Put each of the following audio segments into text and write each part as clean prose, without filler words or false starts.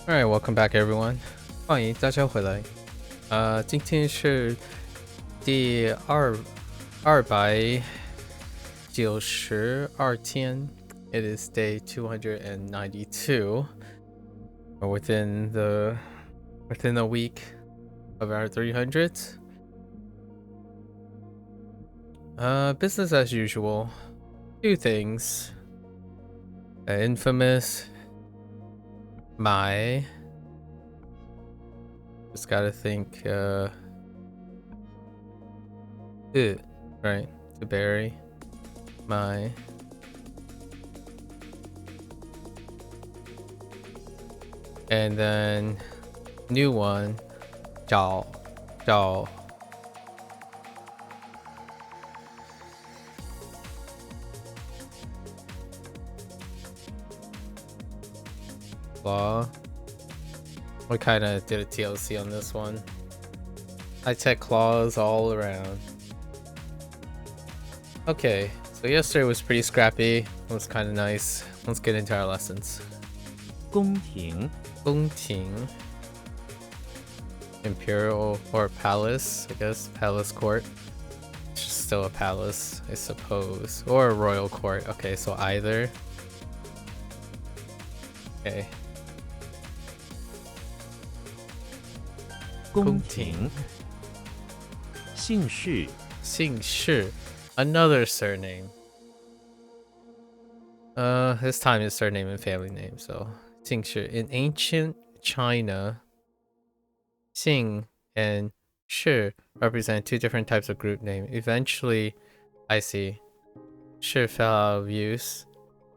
Alright, welcome back everyone. 欢迎大家回来。今天是第292天。It is day 292. We're within a week of our 300th. Business as usual. Two things. Infamous. Just gotta think, right, to bury my and then new one, 找 Law. We kind of did a TLC on this one. High-tech claws all around. Okay, so yesterday was pretty scrappy. It was kind of nice. Let's get into our lessons. 宫廷 Imperial or palace, I guess. Palace court. It's just still a palace, I suppose. Or a royal court. Okay, so either. Okay. 宫廷姓氏姓氏, another surname. This time it's surname and family name, so 姓氏. In ancient China, 姓 and 氏 represent two different types of group name. Eventually, I see, 氏 fell out of use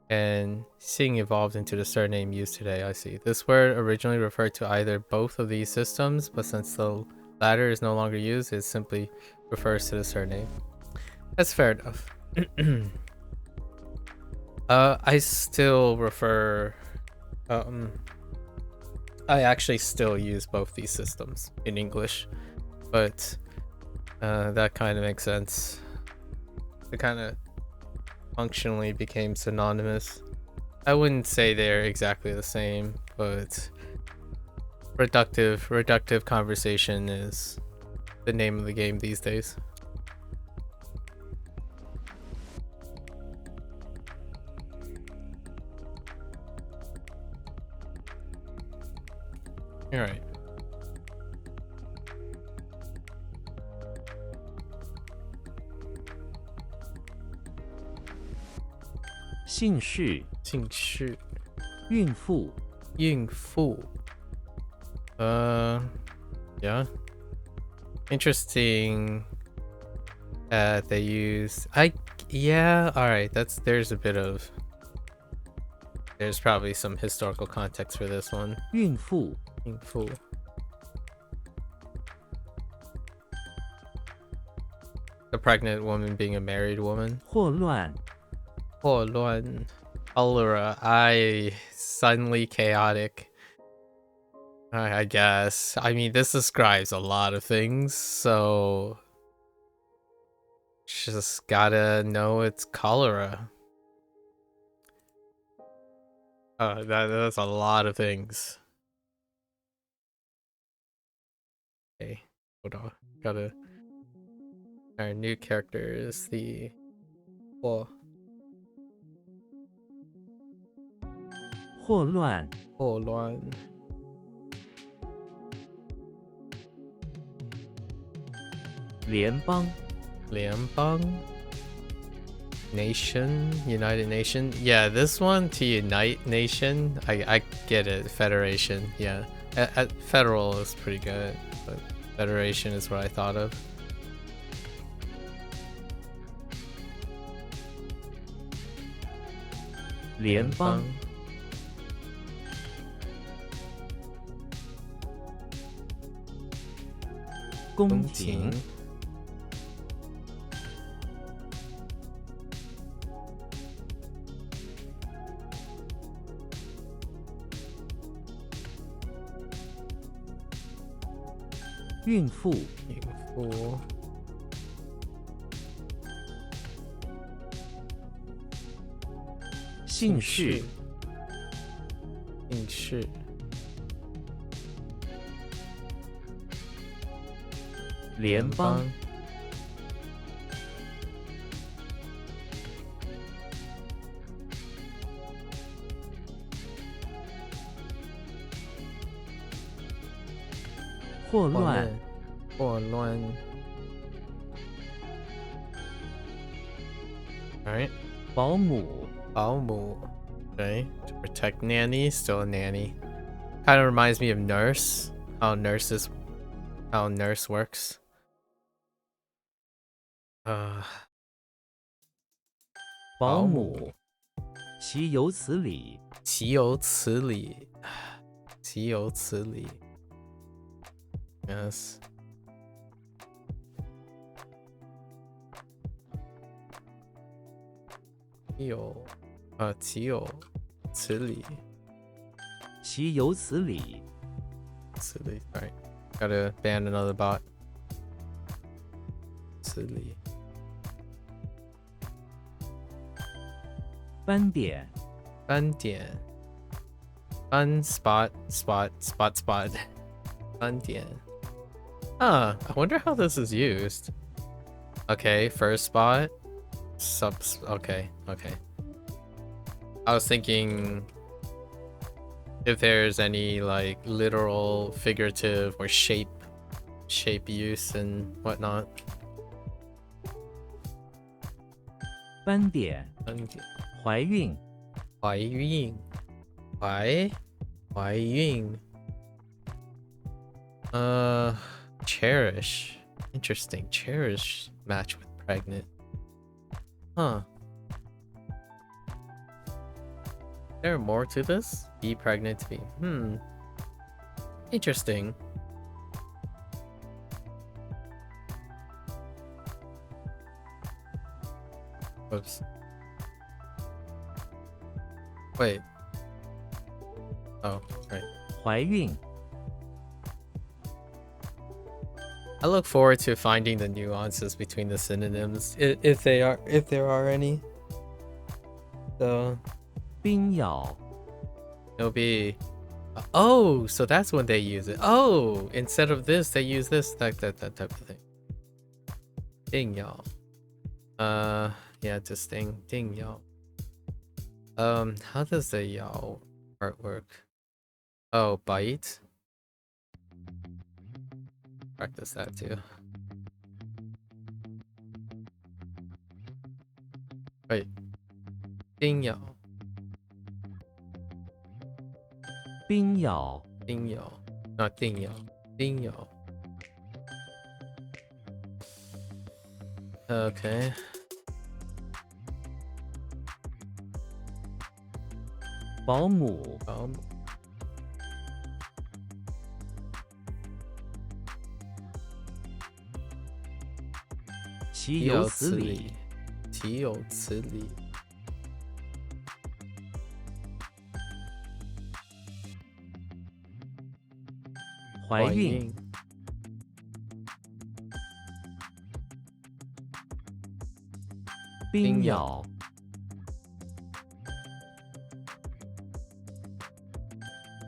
and 姓 evolved into the surname used today. I see. This word originally referred to either both of these systems, but since the latter is no longer used, it simply refers to the surname. That's fair enough. I still refer, I actually still use both these systems in English, but that kind of makes sense. It kind of functionally became synonymous. I wouldn't say they're exactly the same, but reductive conversation is the name of the game these days. All right.姓氏姓氏孕妇孕妇 yeah, interesting that they use all right, there's probably some historical context for this one. 孕妇 孕妇 the pregnant woman being a married woman. 霍乱 cholera, suddenly chaotic. I guess. I mean, this describes a lot of things, so just gotta know it's cholera. That's a lot of things. Okay, hold on. Gotta. Our new character is the. Well, 霍乱霍乱联邦联邦 nation, United Nation. Yeah, this one to unite nation, I get it. Federation, yeah. Federal is pretty good, but federation is what I thought of.联邦宫廷孕妇孕妇姓氏姓氏联邦，霍乱，霍乱。Alright. 保姆，保姆. Okay. To protect nanny, still a nanny. Kind of reminds me of nurse. How nurse works. 保姆，岂有此理！岂有此理！岂有此理！ Yes. 岂有此理！岂有此理！ 此理. Alright. Gotta ban another bot. 此理. 斑点，斑点. Fun spot. 斑点. I wonder how this is used. Okay, first spot. Okay. I was thinking if there's any like literal, figurative, or shape use and whatnot. 斑点，斑点. 怀孕，怀孕.怀孕. Cherish. Interesting. Cherish match with pregnant. Huh. Is there more to this? Be pregnant to be. Interesting. Oops. Wait. Oh, right. 怀孕， I look forward to finding the nuances between the synonyms, if there are any. So 冰咬， it'll be, oh, so that's when they use it. Oh, instead of this, they use this, that type of thing. 定咬. Yeah, just ding yao. How does the yao part work? Oh, bite. Practice that too. Wait. Ding yao. 冰咬， Ding yao. Not ding yao. Ding yao. Okay. 保姆， 岂有此理！岂有此理！怀孕，冰咬，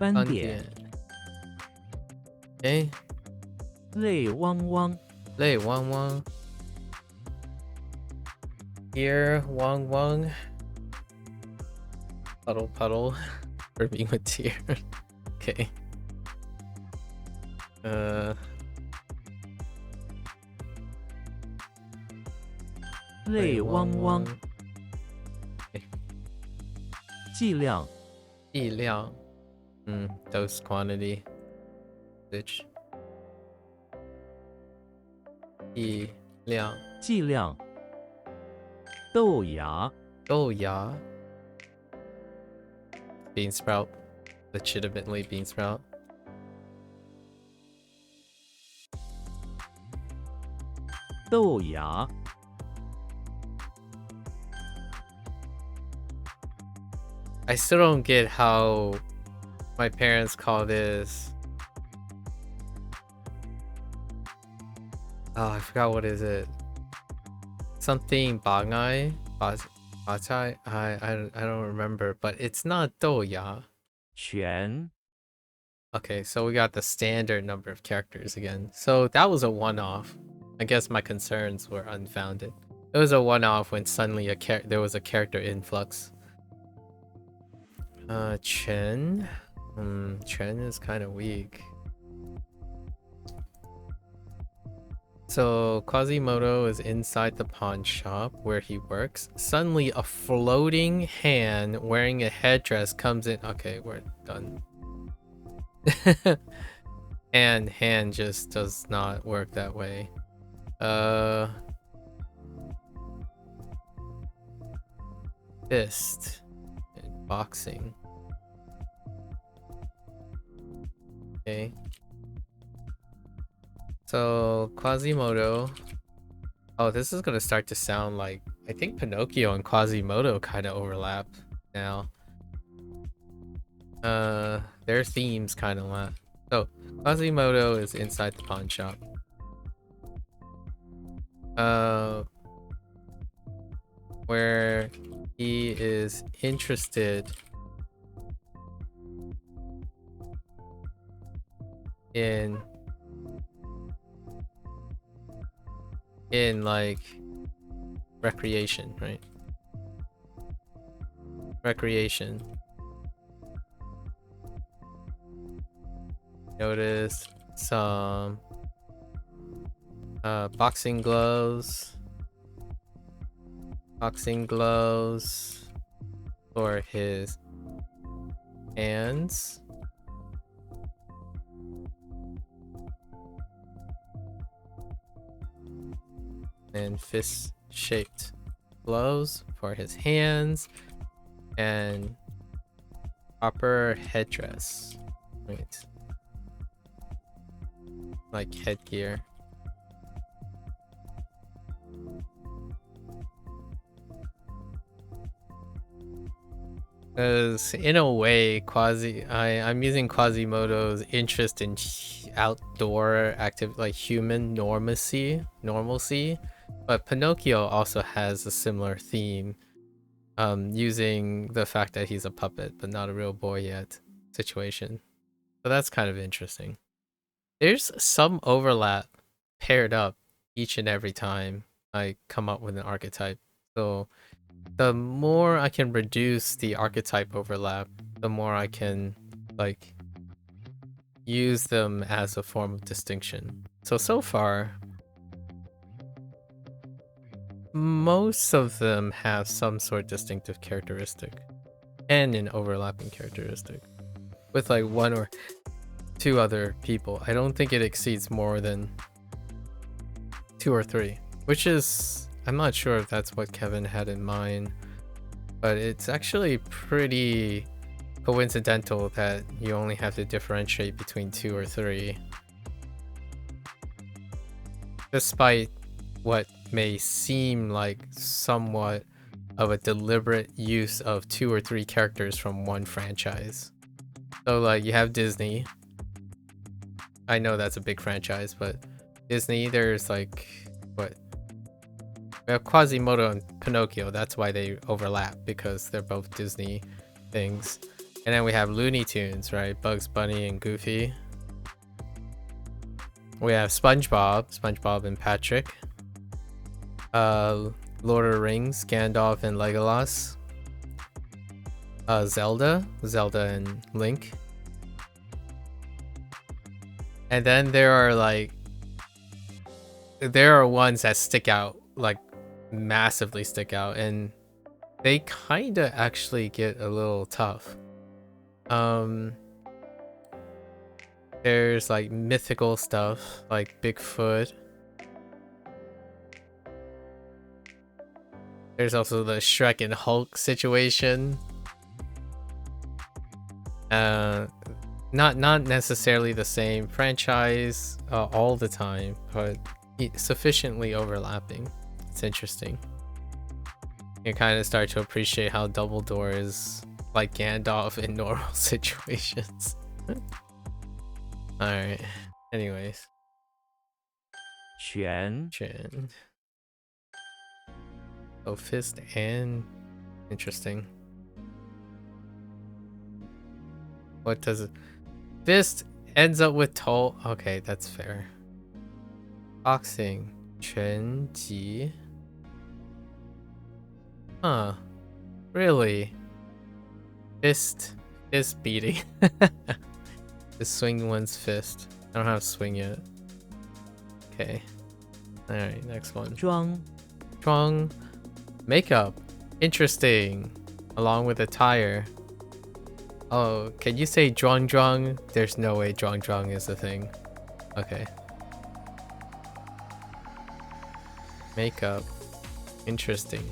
斑点，哎，泪汪汪，泪汪汪 ，ear 汪汪 ，puddle puddle for being with tear. Okay. 泪汪汪，剂量，剂量，dose quantity, dosage. 剂量，剂量，豆芽，豆芽 ，bean sprout, legitimately bean sprout. 豆芽， I still don't get how my parents call this. Oh, I forgot what is it. Something bangai, bachai. I don't remember, but it's not douya. 全 Okay, so we got the standard number of characters again. So that was a one-off. I guess my concerns were unfounded. It was a one-off when suddenly there was a character influx. Chen. Chen is kind of weak. So Quasimodo is inside the pawn shop where he works. Suddenly a floating Han wearing a headdress comes in. Okay, we're done. And Han just does not work that way. Fist and boxing. Okay. So Quasimodo. Oh, this is gonna start to sound like, I think Pinocchio and Quasimodo kind of overlap now. Their themes kind of lap. So Quasimodo is inside the pawn shop. Where he is interested in like recreation, right? Recreation. Notice some boxing gloves. Boxing gloves for his hands. And fist-shaped gloves for his hands. And proper headdress. Right. Like headgear. Because in a way, I'm using Quasimodo's interest in outdoor active, like human normalcy, but Pinocchio also has a similar theme, using the fact that he's a puppet but not a real boy yet situation. So that's kind of interesting. There's some overlap paired up each and every time I come up with an archetype. So the more I can reduce the archetype overlap, the more I can like use them as a form of distinction. So far, most of them have some sort of distinctive characteristic and an overlapping characteristic with like one or two other people. I don't think it exceeds more than 2 or 3, which is, I'm not sure if that's what Kevin had in mind, but it's actually pretty coincidental that you only have to differentiate between 2 or 3. Despite what may seem like somewhat of a deliberate use of 2 or 3 characters from one franchise. So like you have Disney. I know that's a big franchise, but Disney, there's like, what? We have Quasimodo and Pinocchio. That's why they overlap, because they're both Disney things. And then we have Looney Tunes, right? Bugs Bunny and Goofy. We have SpongeBob and Patrick. Lord of the Rings, Gandalf and Legolas. Zelda and Link. And then there are ones that stick out, like massively stick out, and they kind of actually get a little tough. There's like mythical stuff like Bigfoot. There's also the Shrek and Hulk situation. Not necessarily the same franchise all the time, but sufficiently overlapping. It's interesting. You kind of start to appreciate how Dumbledore is like Gandalf in normal situations. Alright. Anyways. Chen. Oh, fist and interesting. What does it? fist ends up with toe. Okay, that's fair. Boxing. 拳击. Huh. Really? Fist beating. Just swing one's fist. I don't have swing yet. Okay. Alright, next one. 妆 Chuang. Makeup. Interesting. Along with attire. Oh, can you say zhuang? There's no way zhuang is a thing. Okay. Makeup. Interesting.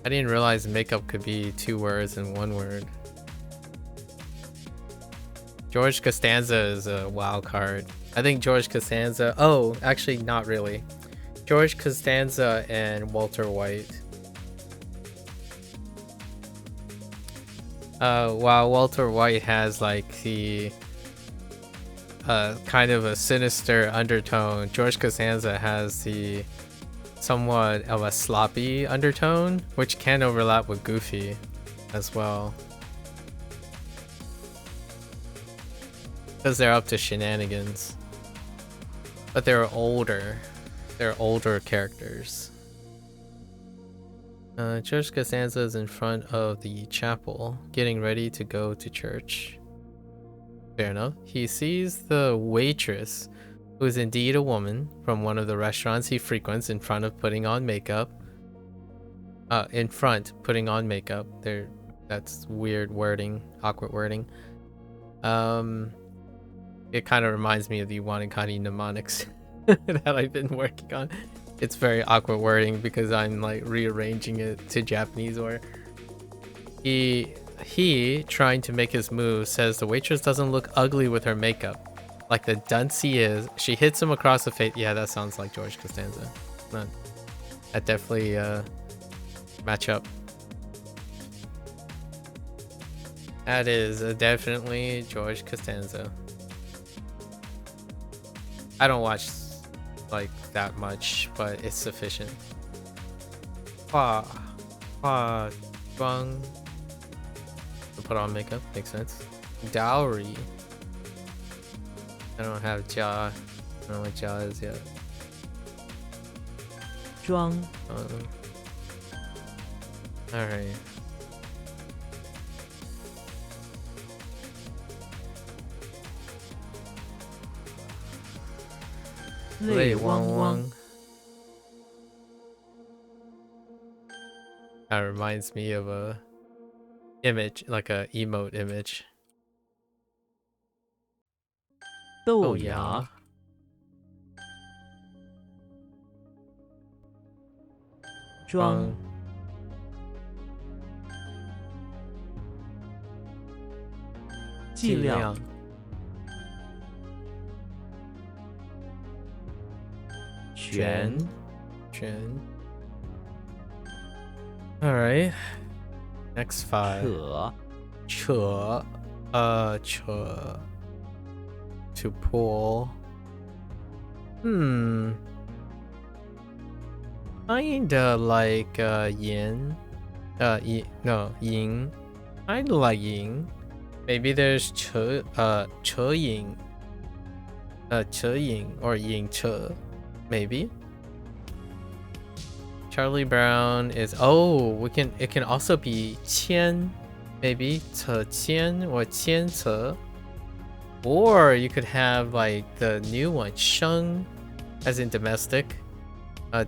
I didn't realize makeup could be 2 words in 1 word. George Costanza is a wild card. I think George Costanza... Oh, actually not really. George Costanza and Walter White. While Walter White has like the kind of a sinister undertone, George Costanza has the somewhat of a sloppy undertone, which can overlap with Goofy as well. Because they're up to shenanigans. But they're older. They're older characters. George Costanza is in front of the chapel, getting ready to go to church. Fair enough. He sees the waitress, who is indeed a woman, from one of the restaurants he frequents in front of putting on makeup. Putting on makeup. That's weird wording, awkward wording. It kind of reminds me of the Wanakani mnemonics that I've been working on. It's very awkward wording because I'm like rearranging it to Japanese. Or he trying to make his move says the waitress doesn't look ugly with her makeup. Like the dunce he is, she hits him across the face. Yeah, that sounds like George Costanza. That definitely match up. That is definitely George Costanza. I don't watch like that much, but it's sufficient. Hua Guang. To put on makeup makes sense. Dowry. I don't have Jia. I don't know what Jia is yet. 妆 Alright. Lei Wang Wang. That reminds me of a image, like a emote image. 豆芽 妆 剂量 全 Alright. Next 5. 扯 To pull. Kinda like yin. Yin. Kinda like yin. Maybe there's che yin. Che yin or yin che. Maybe. Charlie Brown is it can also be qian, maybe ce qian or qian ce. Or you could have like the new one, sheng, as in domestic,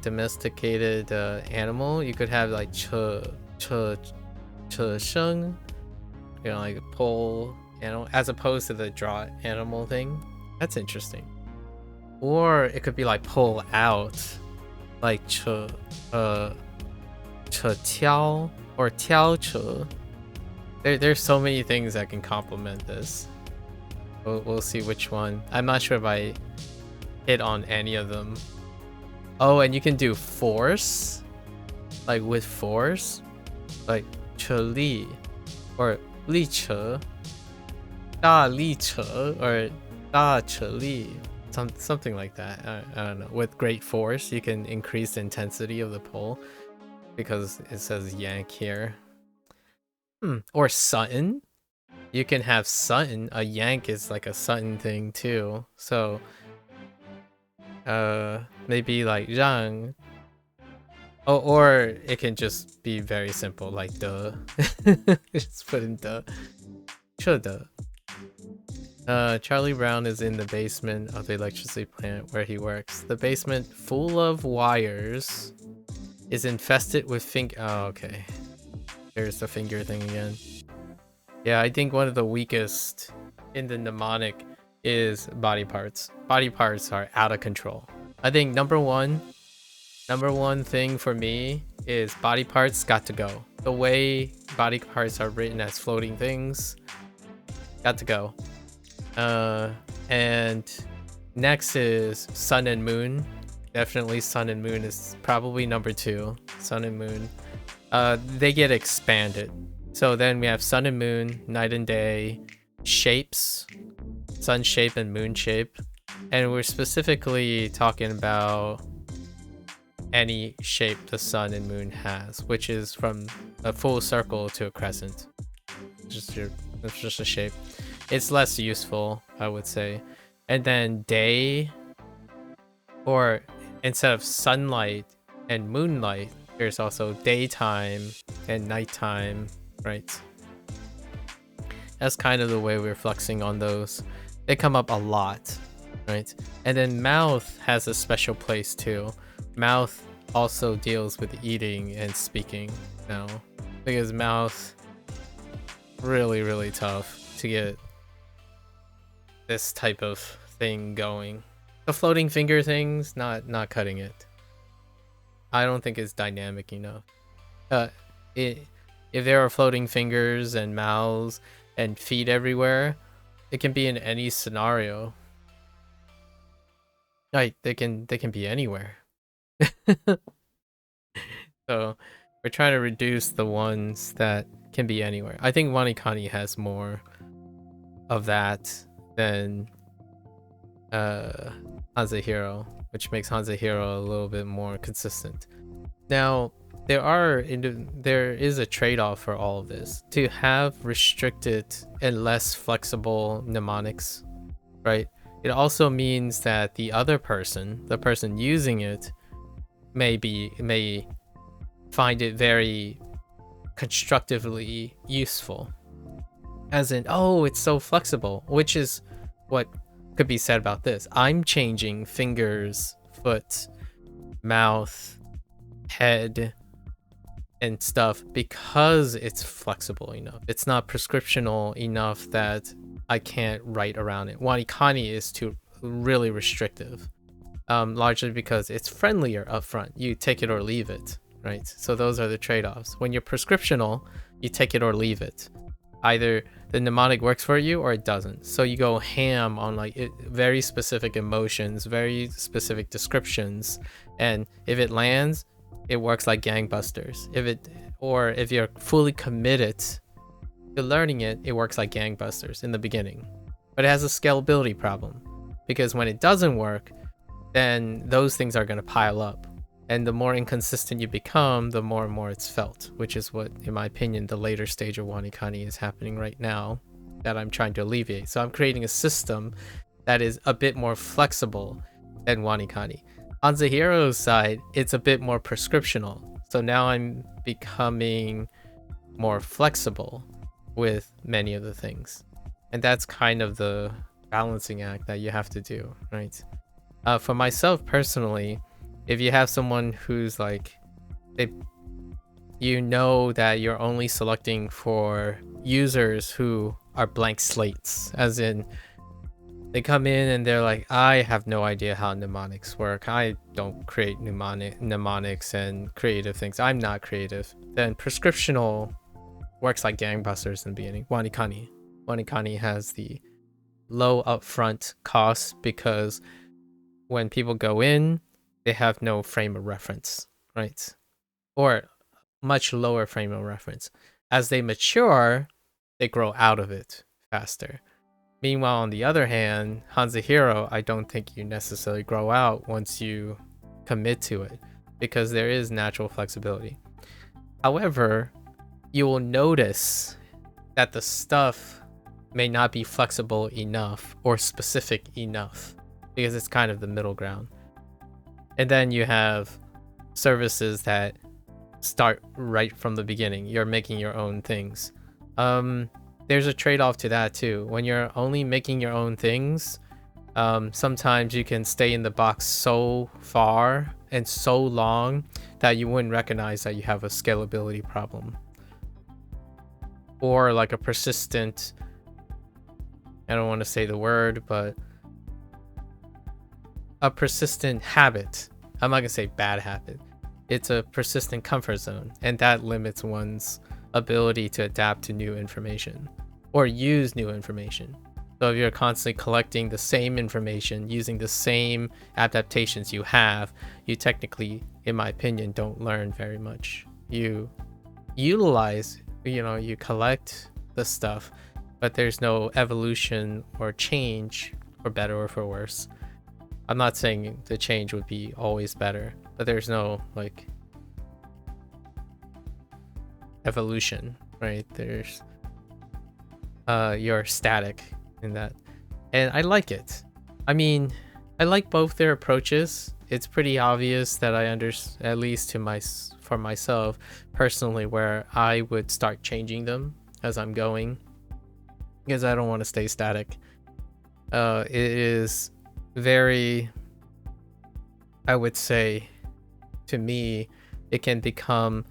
domesticated animal. You could have like che sheng, you know, like a pole animal, as opposed to the draw animal thing. That's interesting. Or it could be like pull out, like che tiao or tiao che. There's so many things that can complement this. We'll see which one. I'm not sure if I hit on any of them. Oh, and you can do force, like with force, like che li or li che, da li che or da che li. Something like that. I don't know. With great force, you can increase the intensity of the pull because it says yank here. Or Sutton. You can have Sutton. A yank is like a Sutton thing too. So maybe like Zhang. Oh, or it can just be very simple, like the. Just put in the. Sure, the. Charlie Brown is in the basement of the electricity plant where he works. The basement, full of wires, is infested with Oh, okay. There's the finger thing again. Yeah, I think one of the weakest in the mnemonic is body parts. Body parts are out of control. I think number one thing for me is body parts got to go. The way body parts are written as floating things got to go. And next is sun and moon. Definitely sun and moon is probably number 2. Sun and moon. They get expanded. So then we have sun and moon, night and day, shapes, sun shape and moon shape. And we're specifically talking about any shape the sun and moon has, which is from a full circle to a crescent. It's just a shape. It's less useful, I would say. And then day, or instead of sunlight and moonlight, there's also daytime and nighttime, right? That's kind of the way we're flexing on those. They come up a lot, right? And then mouth has a special place too. Mouth also deals with eating and speaking now, because mouth really, really tough to get this type of thing going. The floating finger thing's not cutting it. I don't think it's dynamic enough. If there are floating fingers and mouths and feet everywhere, it can be in any scenario. Like they can be anywhere. So we're trying to reduce the ones that can be anywhere. I think Wanikani has more of that than HanziHero, which makes HanziHero a little bit more consistent. Now, there is a trade-off for all of this. To have restricted and less flexible mnemonics, right? It also means that the other person, the person using it, may find it very constructively useful. As in, oh, it's so flexible, which is what could be said about this. I'm changing fingers, foot, mouth, head, and stuff because it's flexible enough. It's not prescriptional enough that I can't write around it. Wanikani is too really restrictive, largely because it's friendlier up front. You take it or leave it, right? So those are the trade-offs. When you're prescriptional, you take it or leave it. Either the mnemonic works for you or it doesn't. So you go ham on very specific emotions, very specific descriptions, and if it lands, it works like gangbusters. If you're fully committed to learning it, it works like gangbusters in the beginning. But it has a scalability problem, because when it doesn't work, then those things are going to pile up. And the more inconsistent you become, the more and more it's felt, which is what, in my opinion, the later stage of Wanikani is happening right now that I'm trying to alleviate. So I'm creating a system that is a bit more flexible than Wanikani. On HanziHero's side, it's a bit more prescriptional. So now I'm becoming more flexible with many of the things. And that's kind of the balancing act that you have to do, right? For myself personally, if you have someone who's like, you know that you're only selecting for users who are blank slates, as in they come in and they're like, I have no idea how mnemonics work. I don't create mnemonics and creative things. I'm not creative. Then prescriptional works like gangbusters in the beginning. Wanikani has the low upfront cost because when people go in, they have no frame of reference, right? Or much lower frame of reference. As they mature, they grow out of it faster. Meanwhile, on the other hand, HanziHero, I don't think you necessarily grow out once you commit to it, because there is natural flexibility. However, you will notice that the stuff may not be flexible enough or specific enough, because it's kind of the middle ground. And then you have services that start right from the beginning. You're making your own things. There's a trade-off to that too. When you're only making your own things, sometimes you can stay in the box so far and so long that you wouldn't recognize that you have a scalability problem, or like a persistent, I don't want to say the word, but a persistent habit. I'm not gonna say bad habit. It's a persistent comfort zone, and that limits one's ability to adapt to new information or use new information. So if you're constantly collecting the same information, using the same adaptations you have, you technically, in my opinion, don't learn very much. You utilize, you collect the stuff, but there's no evolution or change, for better or for worse. I'm not saying the change would be always better, but there's no like evolution, right? There's you're static in that, and I like it. I mean, I like both their approaches. It's pretty obvious that I understand, at least for myself personally, where I would start changing them as I'm going, because I don't want to stay static. It is very, I would say, to me, it can become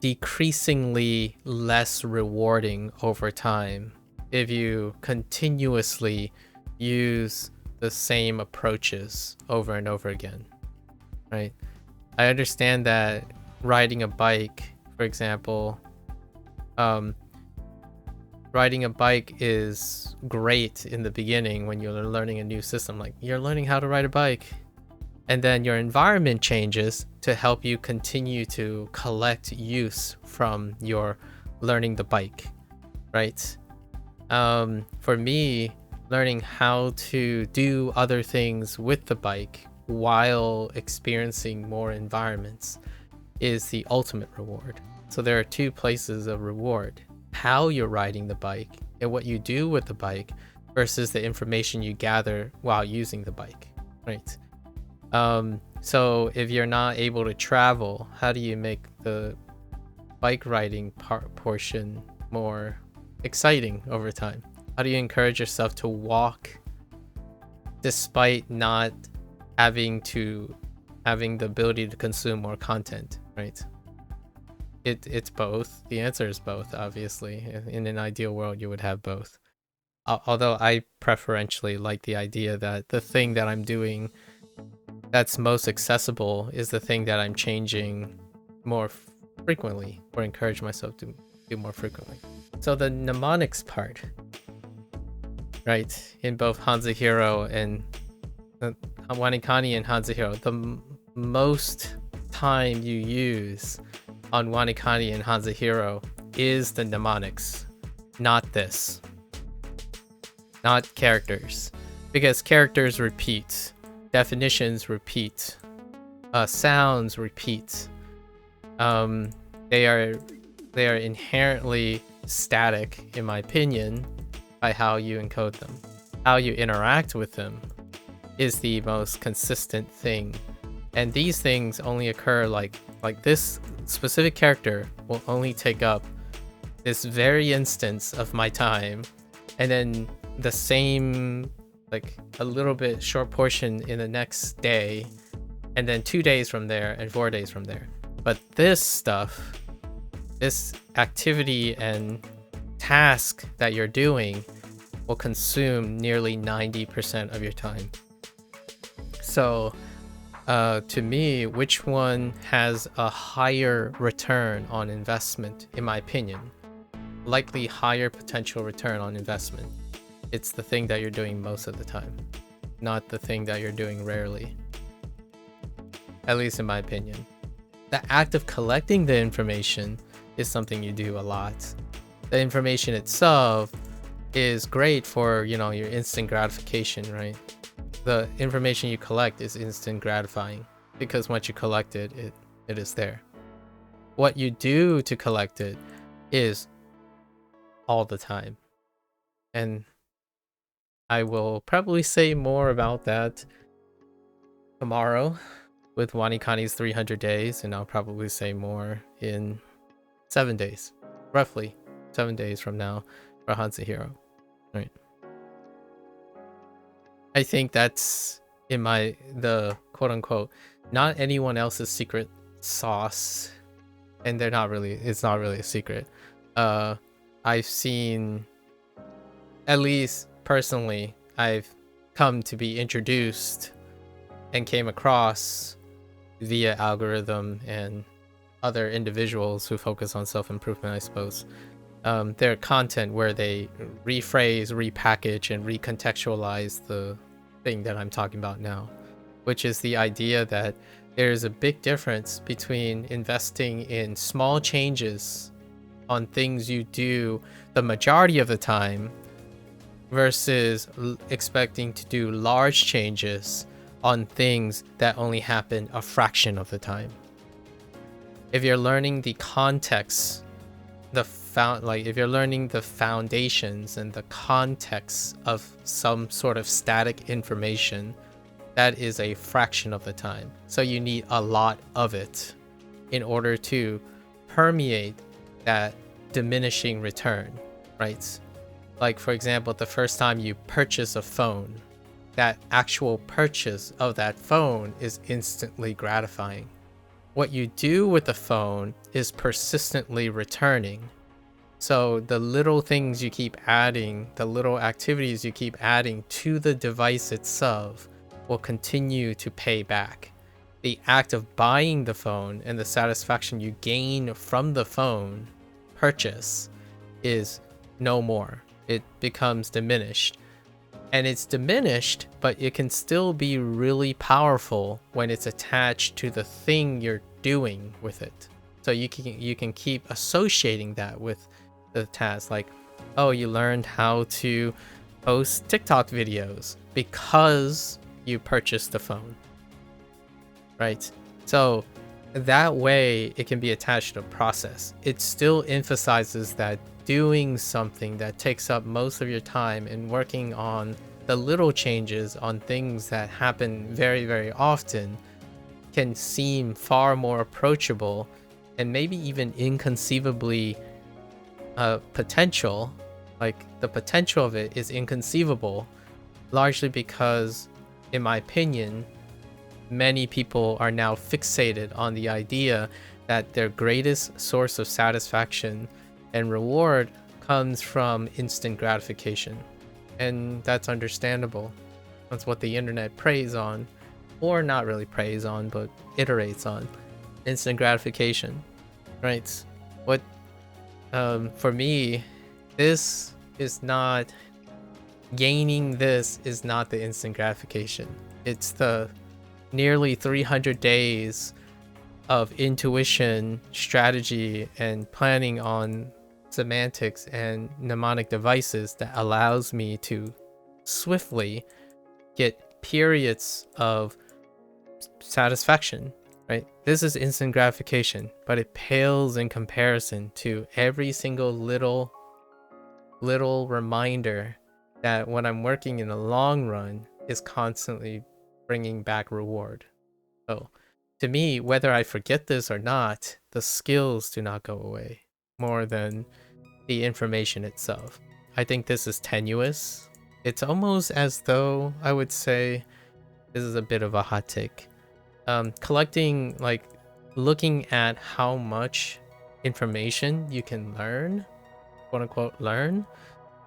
decreasingly less rewarding over time if you continuously use the same approaches over and over again, right? I understand that riding a bike, for example, riding a bike is great in the beginning when you're learning a new system, like you're learning how to ride a bike, and then your environment changes to help you continue to collect use from your learning the bike, right? For me, learning how to do other things with the bike while experiencing more environments is the ultimate reward. So there are two places of reward: how you're riding the bike and what you do with the bike versus the information you gather while using the bike, right? So if you're not able to travel, how do you make the bike riding portion more exciting over time? How do you encourage yourself to walk despite not having the ability to consume more content, right? It's both. The answer is both, obviously. In an ideal world, you would have both. Although I preferentially like the idea that the thing that I'm doing that's most accessible is the thing that I'm changing more frequently, or encourage myself to do more frequently. So the mnemonics part, right, in both HanziHero and Wanikani and HanziHero, the most time you use on Wanikani and HanziHero is the mnemonics, not this, not characters, because characters repeat, definitions repeat, sounds repeat. They are inherently static, in my opinion, by how you encode them. How you interact with them is the most consistent thing, and these things only occur like this specific character will only take up this very instance of my time, and then the same, like a little bit short portion in the next day, and then 2 days from there and 4 days from there. But this stuff, this activity and task that you're doing will consume nearly 90% of your time. So to me, which one has a higher return on investment, in my opinion, likely higher potential return on investment? It's the thing that you're doing most of the time, not the thing that you're doing rarely. At least in my opinion. The act of collecting the information is something you do a lot. The information itself is great for, your instant gratification, right? The information you collect is instant gratifying because once you collect it, it is there. What you do to collect it is all the time. And I will probably say more about that tomorrow with Wanikani's 300 days, and I'll probably say more in 7 days, roughly 7 days from now for HanziHero. Right. I think that's in the quote unquote not anyone else's secret sauce, and it's not really a secret. I've seen, at least personally, I've come to be introduced and came across via algorithm and other individuals who focus on self-improvement, I suppose, their content where they rephrase, repackage, and recontextualize the thing that I'm talking about now, which is the idea that there's a big difference between investing in small changes on things you do the majority of the time versus expecting to do large changes on things that only happen a fraction of the time. If you're learning the context, if you're learning the foundations and the context of some sort of static information, that is a fraction of the time. So you need a lot of it in order to permeate that diminishing return, right? Like, for example, the first time you purchase a phone, that actual purchase of that phone is instantly gratifying. What you do with the phone is persistently returning. So the little things you keep adding, the little activities you keep adding to the device itself will continue to pay back. The act of buying the phone and the satisfaction you gain from the phone purchase is no more. It becomes diminished. And it's diminished, but it can still be really powerful when it's attached to the thing you're doing with it. So you can keep associating that with the task. Like, oh, you learned how to post TikTok videos because you purchased the phone, right? So that way it can be attached to a process. It still emphasizes that doing something that takes up most of your time and working on the little changes on things that happen very, very often can seem far more approachable and maybe even inconceivably potential. Like, the potential of it is inconceivable, largely because, in my opinion, many people are now fixated on the idea that their greatest source of satisfaction and reward comes from instant gratification. And that's understandable. That's what the internet preys on, or not really preys on, but iterates on. Instant gratification, right? What, for me, this is not, gaining this is not the instant gratification. It's the nearly 300 days of intuition, strategy, and planning on semantics and mnemonic devices that allows me to swiftly get periods of satisfaction, right? This is instant gratification, but it pales in comparison to every single little reminder that when I'm working in the long run is constantly bringing back reward. So to me, whether I forget this or not, the skills do not go away more than the information itself. I think this is tenuous. It's almost as though I would say, this is a bit of a hot take, collecting, like, looking at how much information you can learn, quote unquote learn,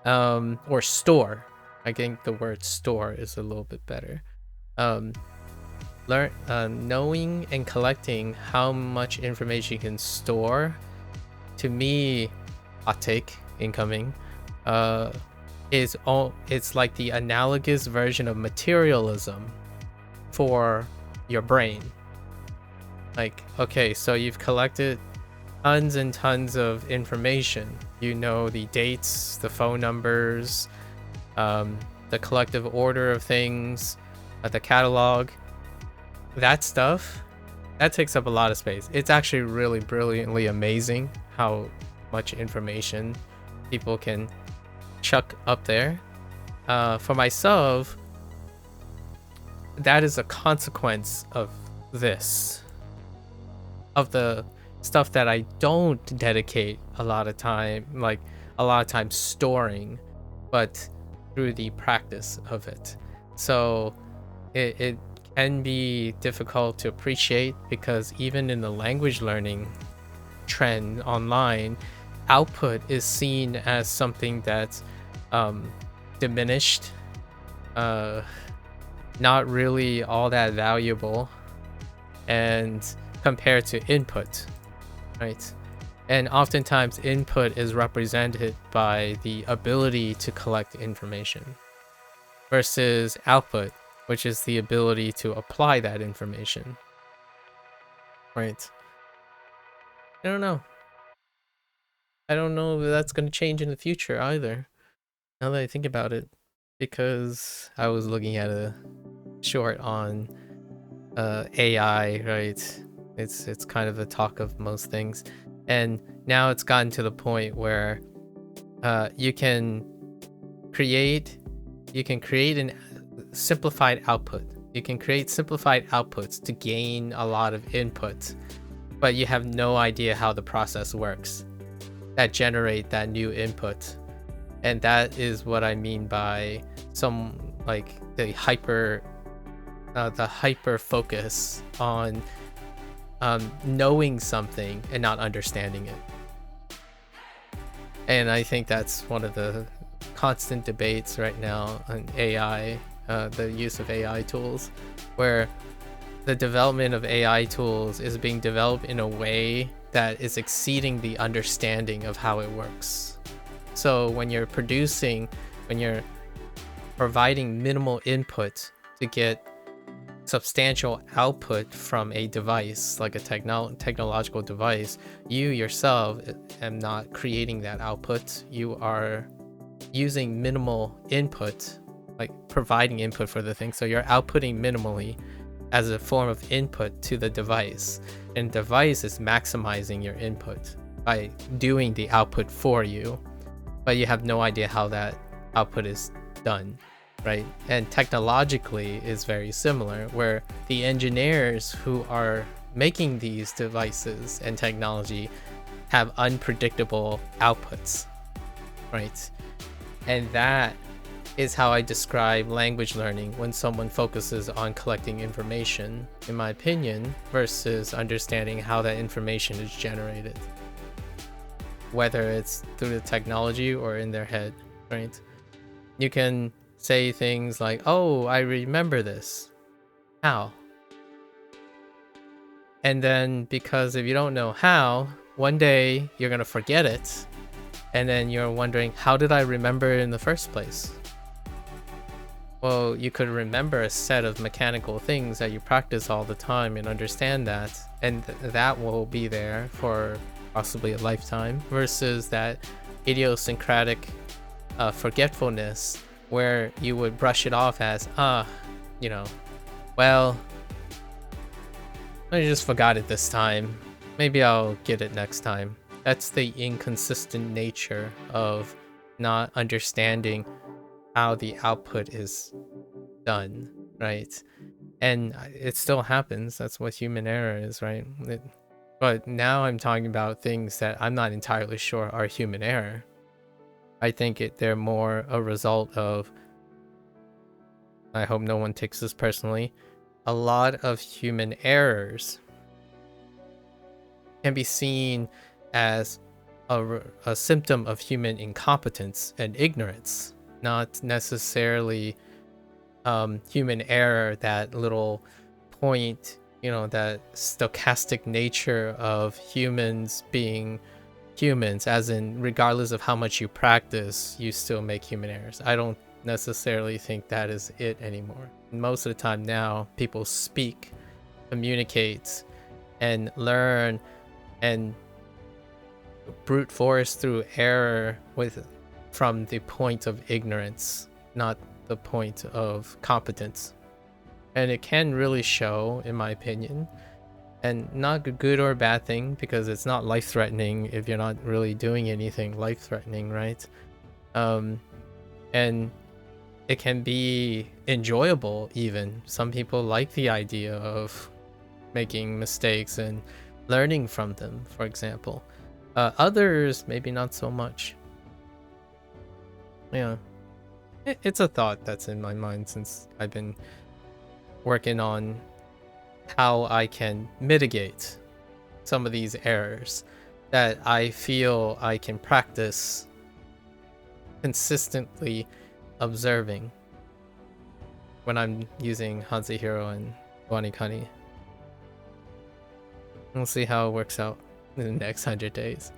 or store. I think the word store is a little bit better. Knowing and collecting how much information you can store, to me, hot take incoming, it's like the analogous version of materialism for your brain. Like, okay, so you've collected tons and tons of information. You know the dates, the phone numbers, the collective order of things, the catalog. That stuff, that takes up a lot of space. It's actually really brilliantly amazing how much information people can chuck up there. For myself, that is a consequence of this, of the stuff that I don't dedicate a lot of time, like a lot of time storing, but through the practice of it. So it can be difficult to appreciate, because even in the language learning trend online, output is seen as something that's diminished, not really all that valuable, and compared to input, right? And oftentimes input is represented by the ability to collect information versus output, which is the ability to apply that information, right? I don't know. I don't know if that's going to change in the future either, now that I think about it, because I was looking at a short on AI, right? It's kind of the talk of most things, and now it's gotten to the point where you can create an simplified output. You can create simplified outputs to gain a lot of input, but you have no idea how the process works that generate that new input. And that is what I mean by some, like, the hyper focus on knowing something and not understanding it. And I think that's one of the constant debates right now on AI, the use of AI tools, where the development of AI tools is being developed in a way that is exceeding the understanding of how it works. So when you're providing minimal input to get substantial output from a device, like a technological device, you yourself are not creating that output. You are using minimal input, like providing input for the thing. So you're outputting minimally as a form of input to the device, and the device is maximizing your input by doing the output for you, but you have no idea how that output is done, right? And technologically is very similar, where the engineers who are making these devices and technology have unpredictable outputs, right? And that is how I describe language learning when someone focuses on collecting information, in my opinion, versus understanding how that information is generated, whether it's through the technology or in their head, right? You can say things like, oh, I remember this. How? And then, because if you don't know how, one day you're going to forget it. And then you're wondering, how did I remember it in the first place? Well, you could remember a set of mechanical things that you practice all the time and understand that, and that will be there for possibly a lifetime, versus that idiosyncratic forgetfulness where you would brush it off as, well, I just forgot it this time. Maybe I'll get it next time. That's the inconsistent nature of not understanding how the output is done, right? And it still happens. That's what human error is, right? But now I'm talking about things that I'm not entirely sure are human error. I think they're more a result of, I hope no one takes this personally, a lot of human errors can be seen as a symptom of human incompetence and ignorance, not necessarily human error, that little point, that stochastic nature of humans being humans, as in regardless of how much you practice, you still make human errors. I don't necessarily think that is it anymore. Most of the time now, people speak, communicate, and learn and brute force through error from the point of ignorance, not the point of competence. And it can really show, in my opinion, and not a good or bad thing, because it's not life-threatening if you're not really doing anything life-threatening, right? and it can be enjoyable even. Some people like the idea of making mistakes and learning from them, for example. Others, maybe not so much. Yeah. It's a thought that's in my mind since I've been working on how I can mitigate some of these errors that I feel I can practice consistently observing when I'm using HanziHero and Wanikani. We'll see how it works out in the next 100 days.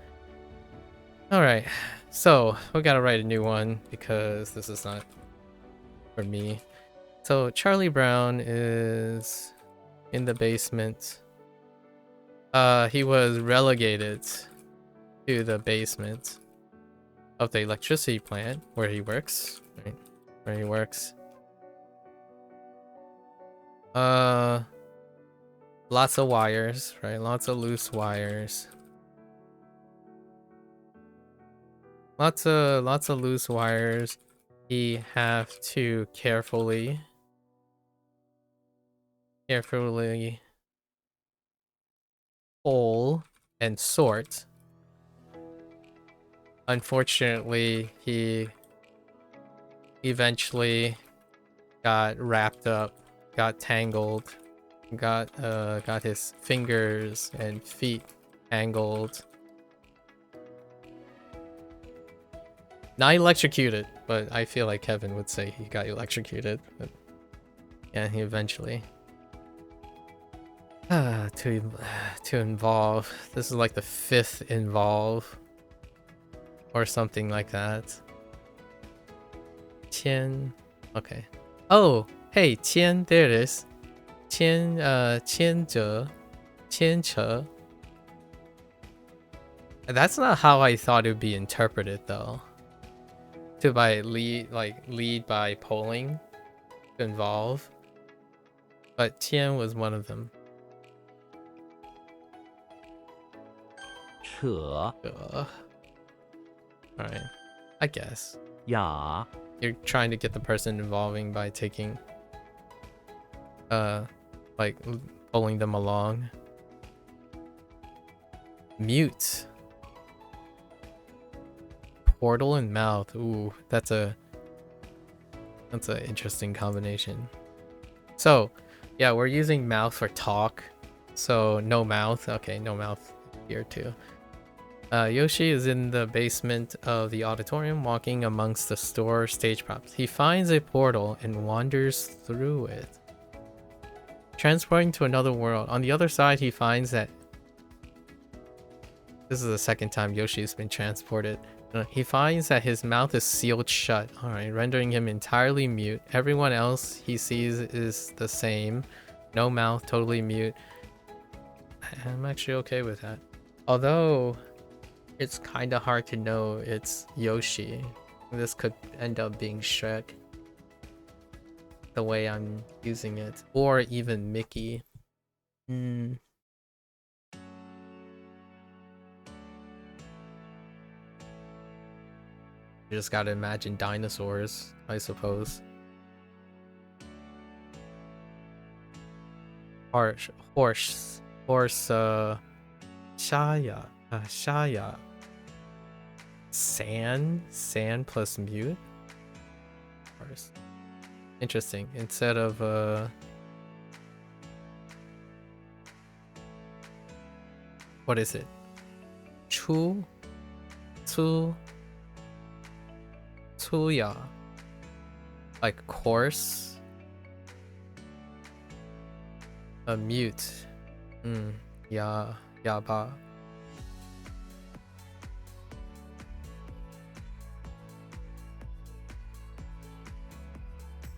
Alright, so we gotta write a new one because this is not for me. So Charlie Brown is in the basement. He was relegated to the basement of the electricity plant where he works. Right? Where he works. Lots of wires, right? Lots of loose wires. Lots of loose wires. He have to carefully pull and sort. Unfortunately, he eventually got wrapped up, got tangled, got his fingers and feet tangled. Not electrocuted, but I feel like Kevin would say he got electrocuted. But yeah, he eventually to involve. This is like the 5th involve or something like that. Qian. Okay. Oh, hey, Qian, there it is. Qian, Qianzhe, Qianche. That's not how I thought it would be interpreted though. To by lead by polling, to involve. But Qian was one of them. 扯 Alright. I guess. 雅 You're trying to get the person involving by taking like pulling them along. Mute. Portal and mouth. Ooh, that's an interesting combination. So, yeah, we're using mouth for talk. So no mouth. Okay, no mouth here too. Yoshi is in the basement of the auditorium, walking amongst the store stage props. He finds a portal and wanders through it, transporting to another world. On the other side, he finds that this is the second time Yoshi has been transported. He finds that his mouth is sealed shut, alright, rendering him entirely mute. Everyone else he sees is the same. No mouth, totally mute. I'm actually okay with that. Although, it's kind of hard to know it's Yoshi. This could end up being Shrek. The way I'm using it. Or even Mickey. You just gotta imagine dinosaurs, I suppose. Horse, Shaya, Shaya. Sand plus mute. Horse. Interesting. Instead of what is it? Tuya. Like coarse. A mute. Yaba.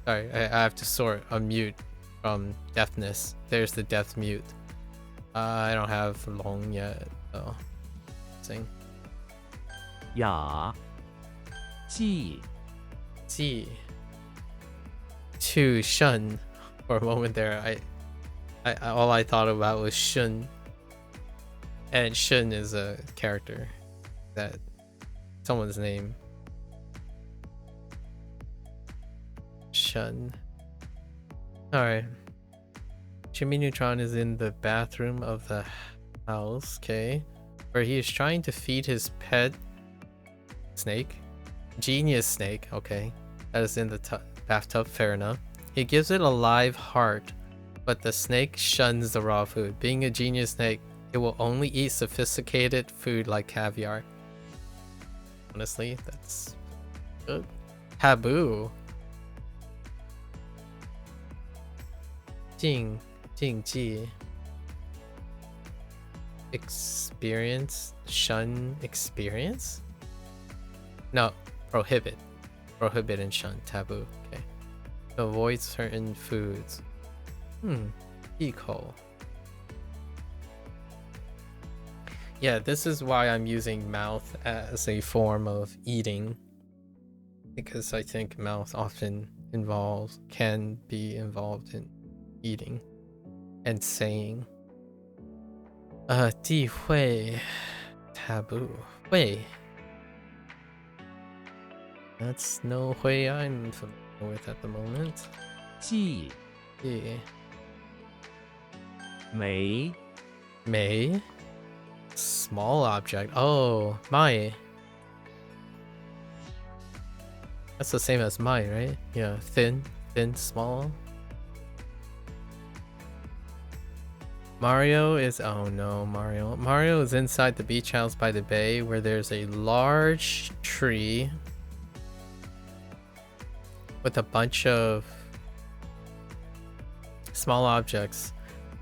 Sorry, I have to sort a mute from deafness. There's the deaf mute. I don't have long yet, so sing. 雅 Ji To shun. For a moment there, I all I thought about was Shun. And Shun is a character that someone's name. Shun. Alright. Jimmy Neutron is in the bathroom of the house, okay, where he is trying to feed his pet snake. Genius snake, okay. That is in the bathtub, fair enough. He gives it a live heart, but the snake shuns the raw food. Being a genius snake, it will only eat sophisticated food like caviar. Honestly, that's good. Taboo. Jing Ji. Experience. Shun experience? No. Prohibit. Prohibit and shun. Taboo. Okay. To avoid certain foods. Eco. Yeah, this is why I'm using mouth as a form of eating, because I think mouth often can be involved in eating and saying. 忌讳 taboo. 讳. That's no way I'm familiar with at the moment. 记 Yeah. 没 May. Small object. Oh, mai. That's the same as mai, right? Yeah, thin, small. Mario is, oh no, Mario is inside the beach house by the bay where there's a large tree with a bunch of small objects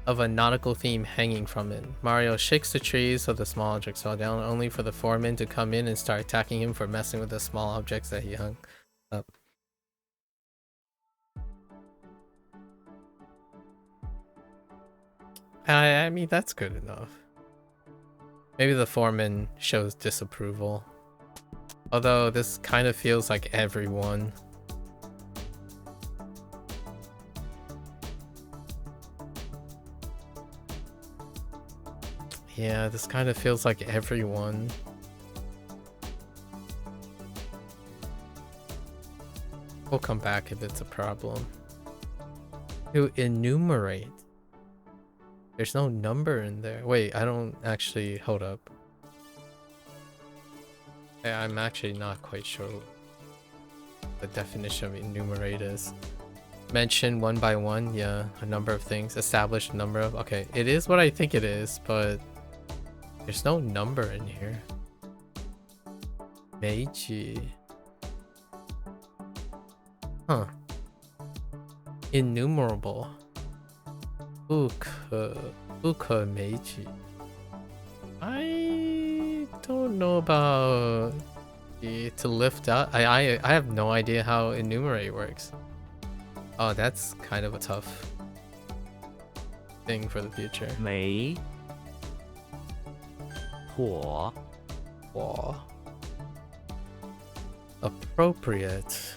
of a nautical theme hanging from it. Mario shakes the tree so the small objects fall down, only for the foreman to come in and start attacking him for messing with the small objects that he hung up. I mean, that's good enough. Maybe the foreman shows disapproval. Although this kind of feels like everyone. Yeah, this kind of feels like everyone. We'll come back if it's a problem. To enumerate. There's no number in there. Wait, I don't actually... Hold up. I'm actually not quite sure what the definition of enumerate is. Mention one by one, yeah, a number of things. Establish a number of... Okay, it is what I think it is, but there's no number in here. Meiji. Huh. Innumerable. Uka Meiji. I don't know about to lift up. I have no idea how enumerate works. Oh, that's kind of a tough thing for the future. 没火 Wall. Appropriate.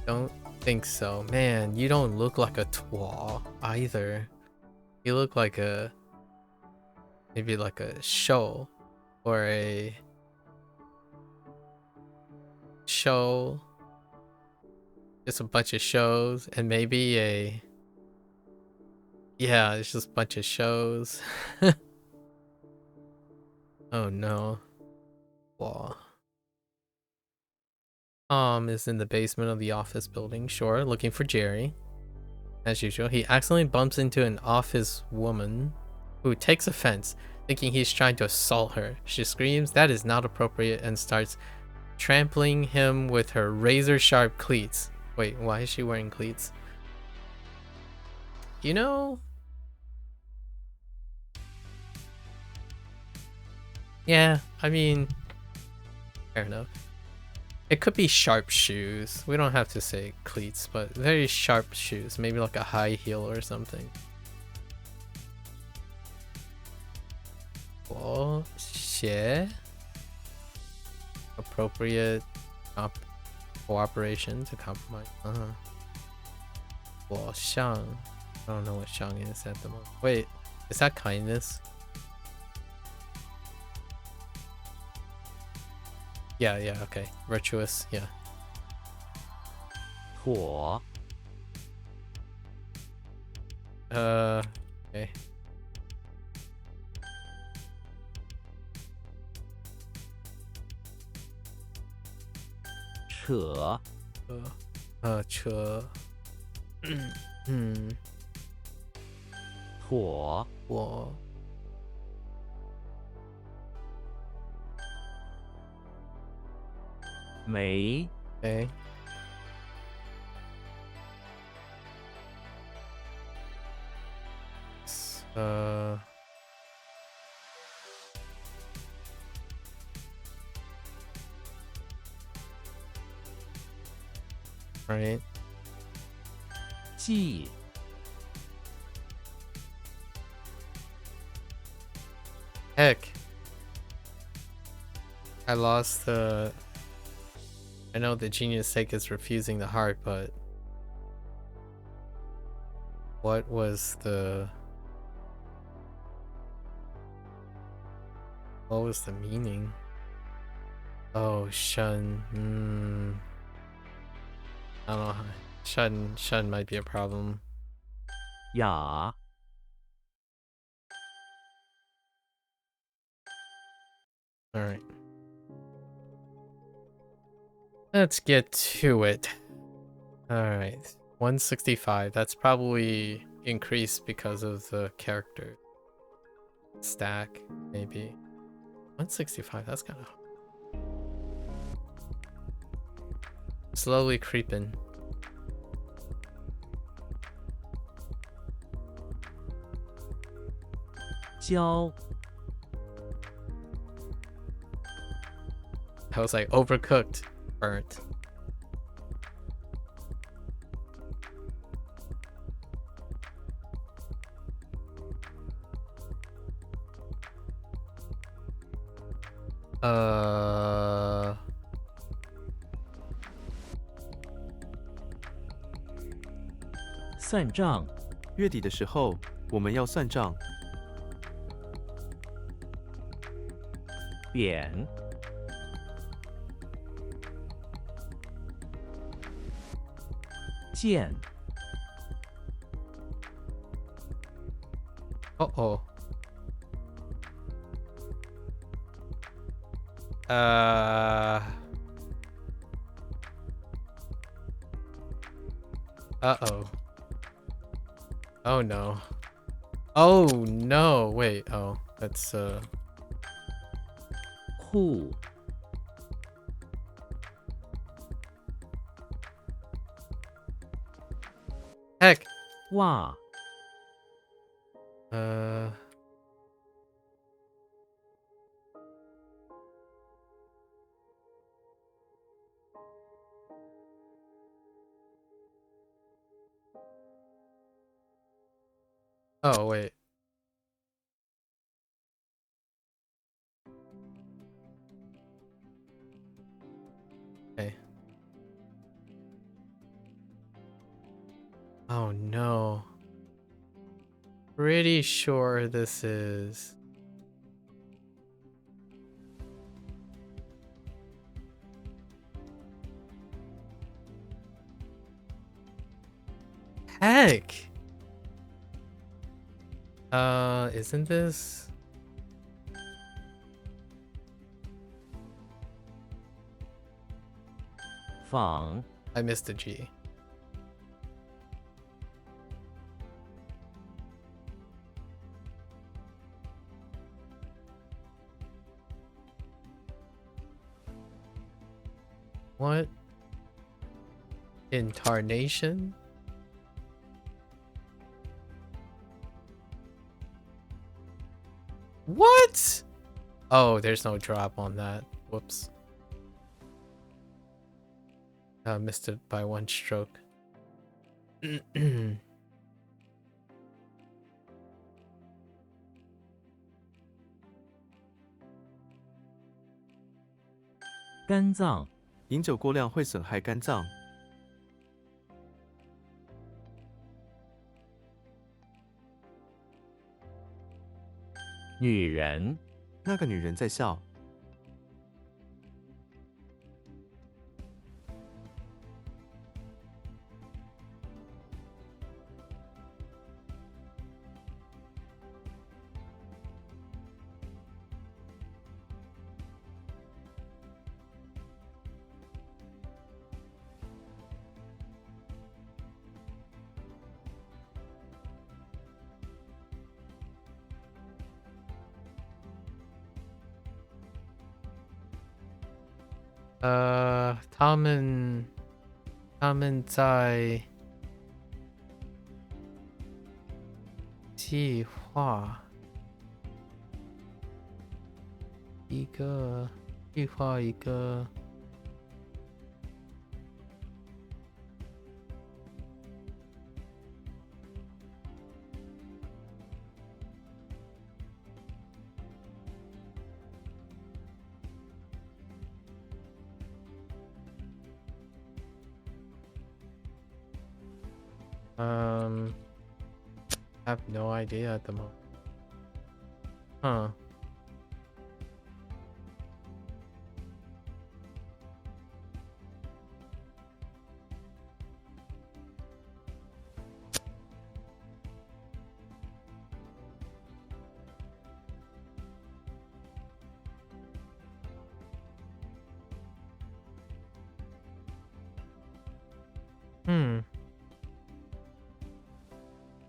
Don't think so. Man, you don't look like a twa either. You look like a... maybe like a show. Or a... show. Just a bunch of shows. And maybe a... yeah, it's just a bunch of shows. Oh no. Wall. Tom is in the basement of the office building, sure, looking for Jerry. As usual, he accidentally bumps into an office woman who takes offense, thinking he's trying to assault her. She screams, "That is not appropriate," and starts trampling him with her razor-sharp cleats. Wait, why is she wearing cleats? You know... yeah, I mean... fair enough. It could be sharp shoes. We don't have to say cleats, but very sharp shoes. Maybe like a high heel or something. Oh, shit. Appropriate cooperation to compromise. Well, Shang. I don't know what Shang is at the moment. Wait, is that kindness? Yeah, yeah, okay. Virtuous, yeah. 妥 Okay. 扯车，嗯，妥我没 okay. Uh, right. 记 Heck, I lost the. I know the genius sake is refusing the heart, but what was the meaning? Oh, shun. I don't know. Shun might be a problem. 雅 All right. Let's get to it. All right. 165. That's probably increased because of the character stack, maybe. 165. That's kind of slowly creeping. Jiao I was like overcooked, burnt. Uh, 算账月底的时候，我们要算账。扁剑 oh. Uh-oh. Oh no. Oh no. Wait. Oh, that's 户 heck. 袜 Oh wait. Okay. Oh no. Pretty sure this is. Heck. Isn't this? phẳng I missed a G. What? Incarnation? What? Oh, there's no drop on that. Whoops. Missed it by one stroke. 肝脏饮酒过量会损害肝脏。女人那个女人在笑。他们在计划一个I have no idea at the moment. Huh.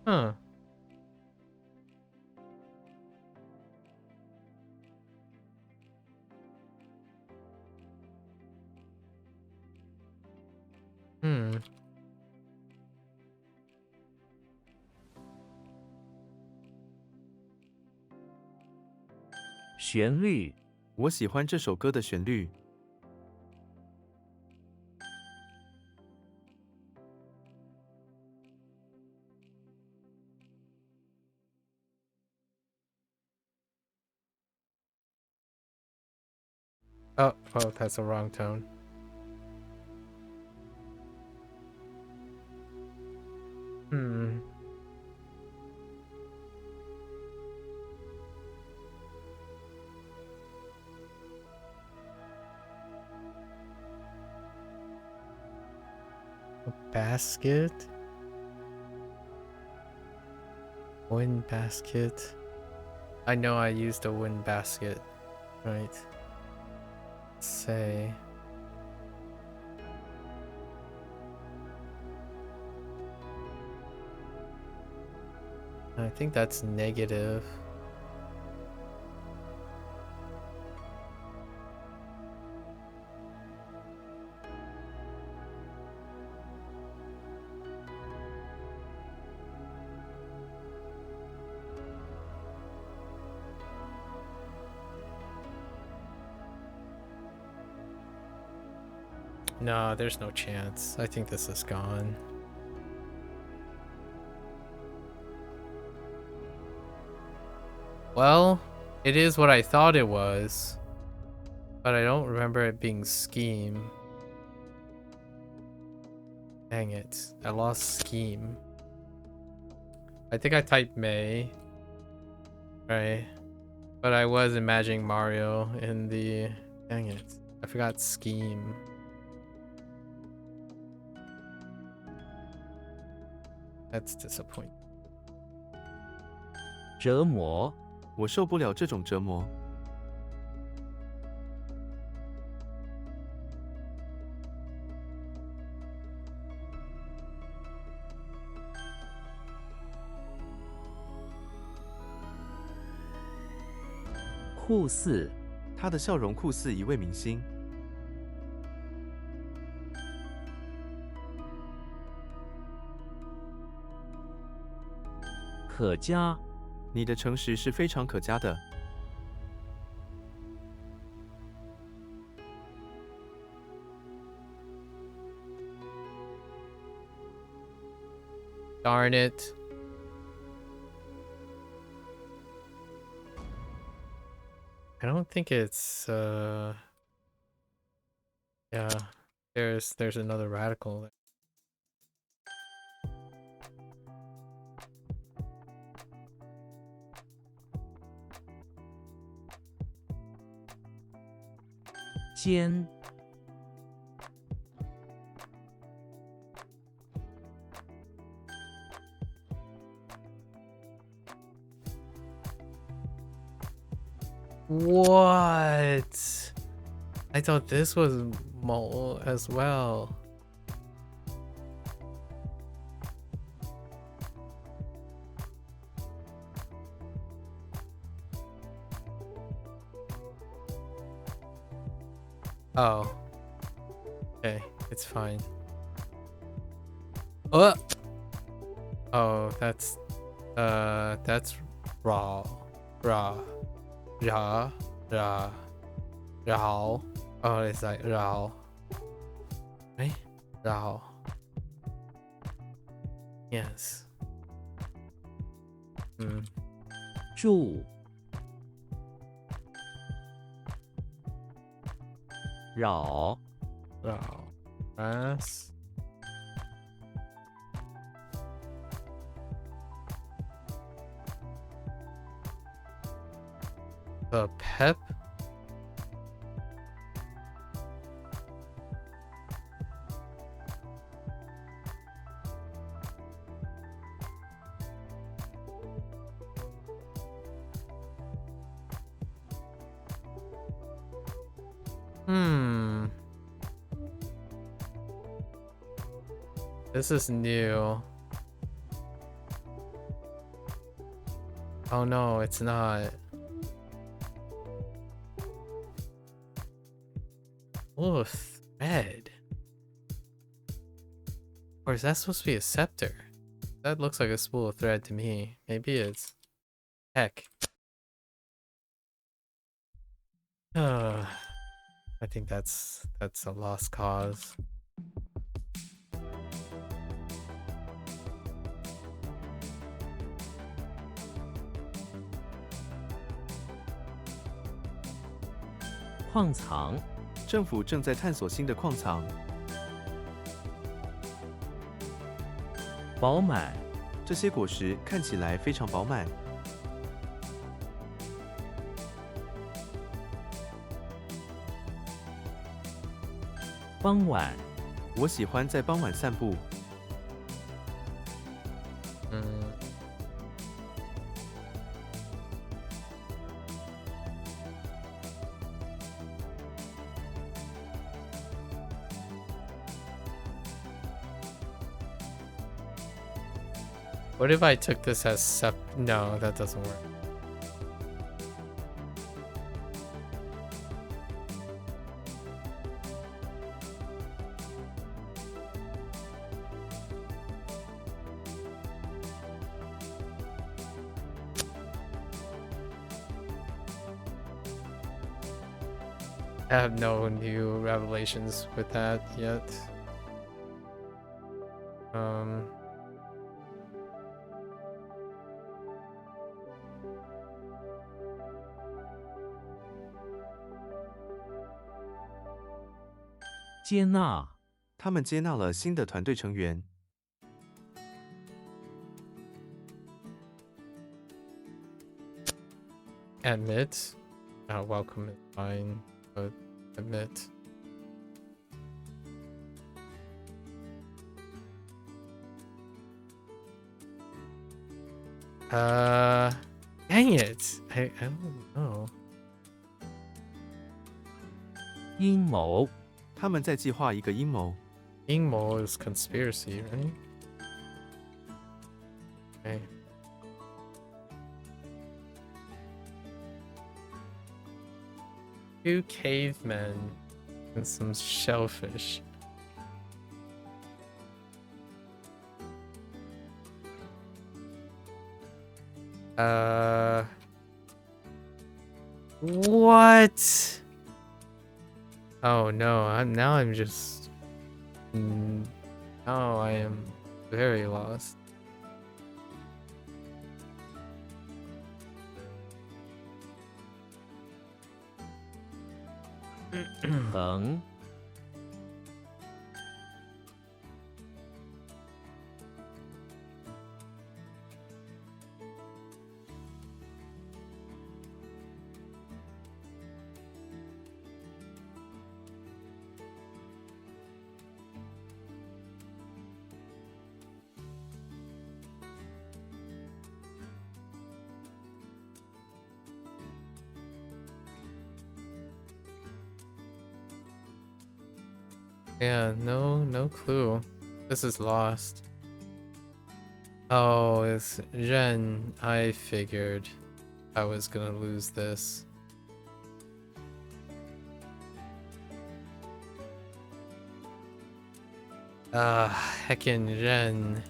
Huh. Hmm. 旋律，我喜欢这首歌的旋律。Oh, that's a wrong tone. Hmm. A basket? Wind basket. I know I used a wind basket, right? Let's say. I think that's negative. No, there's no chance. I think this is gone. Well, it is what I thought it was, but I don't remember it being scheme. Dang it. I lost scheme. I think I typed May. Right. But I was imagining Mario in the... Dang it. I forgot scheme. That's disappointing. 折磨，我受不了这种折磨。酷似，他的笑容酷似一位明星。可嘉，你的诚实是非常可嘉的。Darn it. I don't think it's yeah, there's another radical there. “尖”，What? I thought this was mole as well. Oh, Okay, it's fine. Oh, that's raw. Raw. Ra. Ra. Rao. Oh, it's like Rao. Right? Rao. Yes. 住，扰， Rao. Mass. The pep. This is new. Oh no, it's not. Oh, thread. Or is that supposed to be a scepter? That looks like a spool of thread to me. Maybe it's... Heck. I think that's a lost cause. "矿藏，政府正在探索新的矿藏，饱满，这些果实看起来非常饱满。傍晚，我喜欢在傍晚散步。What if I took this as No, that doesn't work. I have no new revelations with that yet. Um... 接纳，他们接纳了新的团队成员。Admit. Welcome is fine, but admit. Dang it! I don't know. 阴谋，他们在计划一个阴谋。阴谋 is conspiracy, right? Okay. Two cavemen and some shellfish. What? Oh no, I'm just now I am very lost. 横，Yeah, no clue. This is lost. Oh, it's Ren. I figured I was gonna lose this. Heckin' Ren.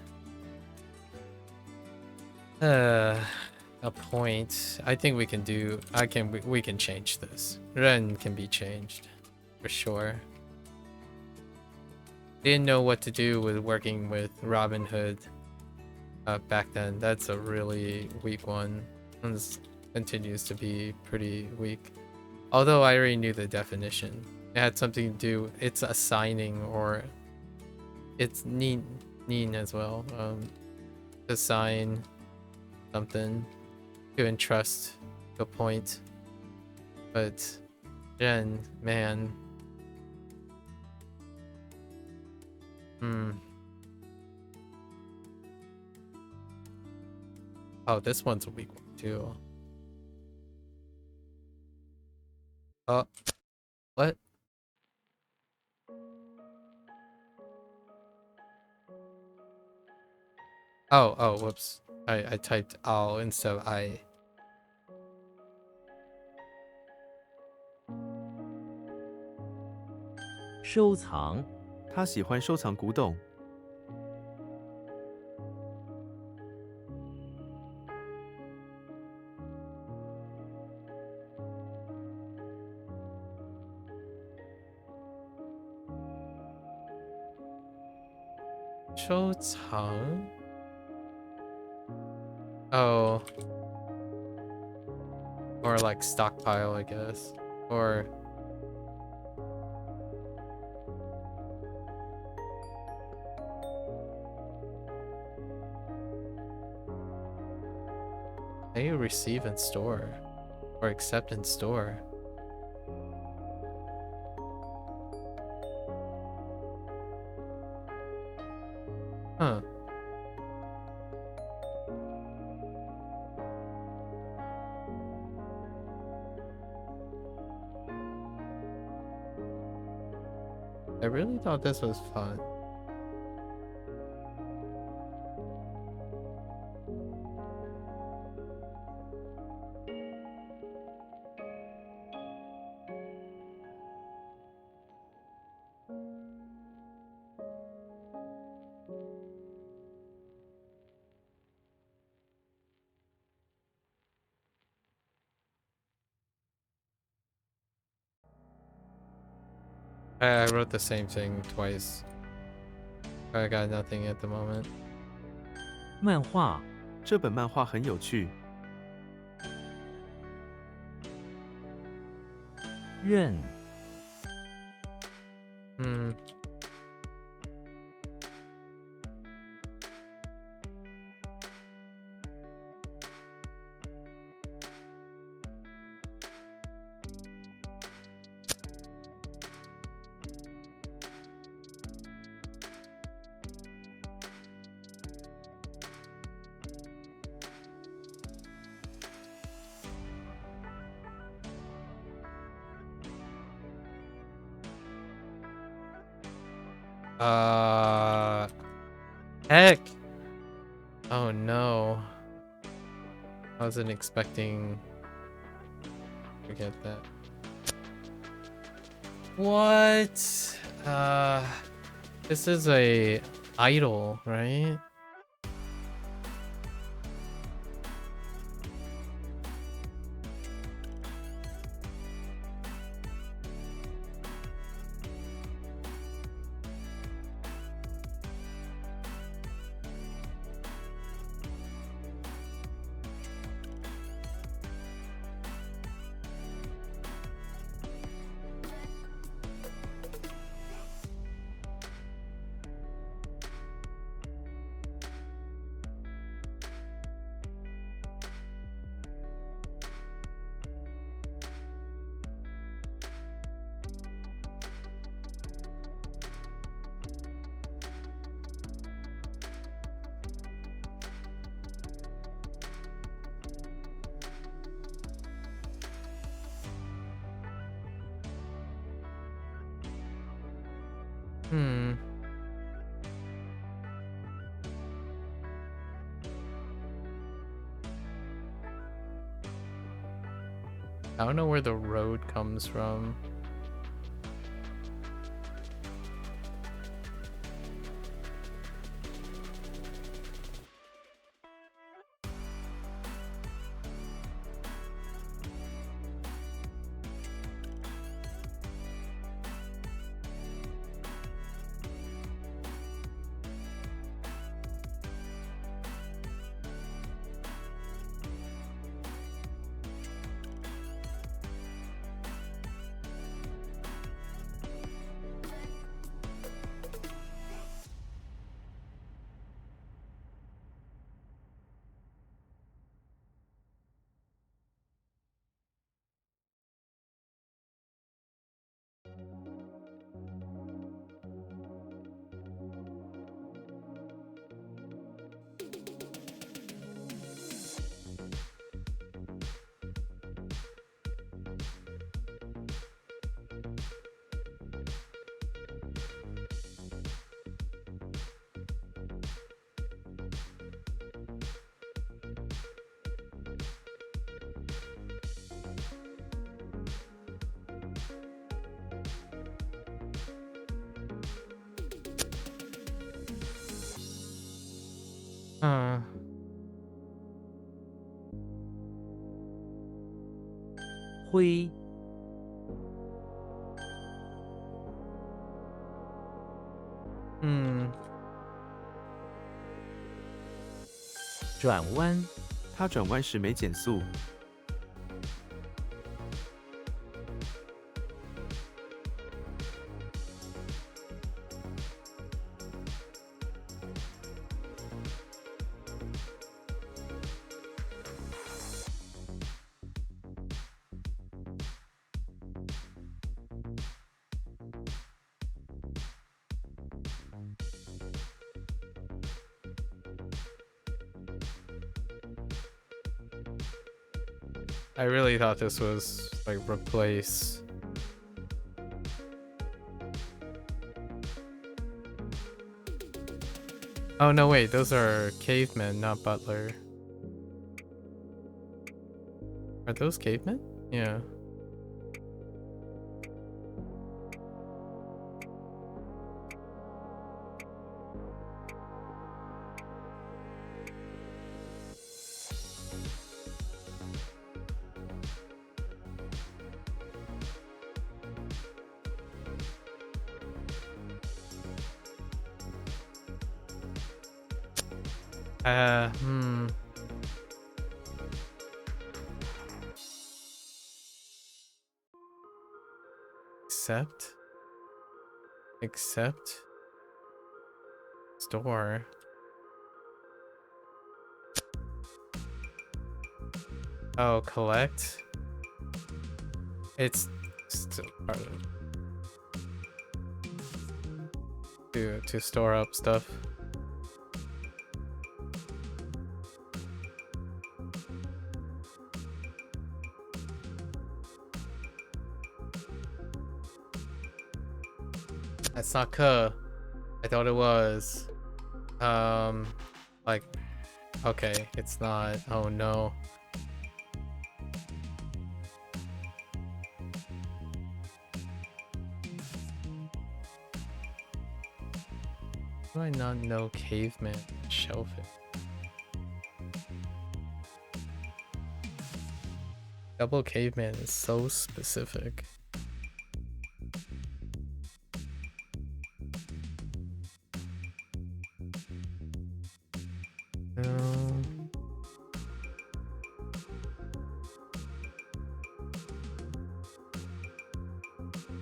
A point. I think we can do. We can change this. Ren can be changed, for sure. Didn't know what to do with working with Robin Hood back then. That's a really weak one. This continues to be pretty weak. Although I already knew the definition. It had something to do. It's assigning, or it's Nin as well. Assign something to entrust a point. But Jen, man. Oh, this one's a weak one too. What? Oh, whoops. I typed Al instead of I. 收藏，他喜欢收藏古董。收藏? Oh. Or like stockpile, I guess. Or... How you receive and store? Or accept and store? Huh. I really thought this was fun. I wrote the same thing twice. I got nothing at the moment. 漫画，这本漫画很有趣。认， Heck! Oh no. I wasn't expecting... Forget that. What? This is a idol, right? I don't know where the road comes from. Huh. Hui. Hmm. 转弯。他转弯时没减速。I really thought this was like replace. Oh no, wait, those are cavemen, not butler. Are those cavemen? Yeah. Hmm. Accept. Store. Oh, collect. It's still part of to store up stuff. That's not "ke." I thought it was. Like, okay, it's not. Oh no. Do I not know caveman shellfish? Double caveman is so specific. No.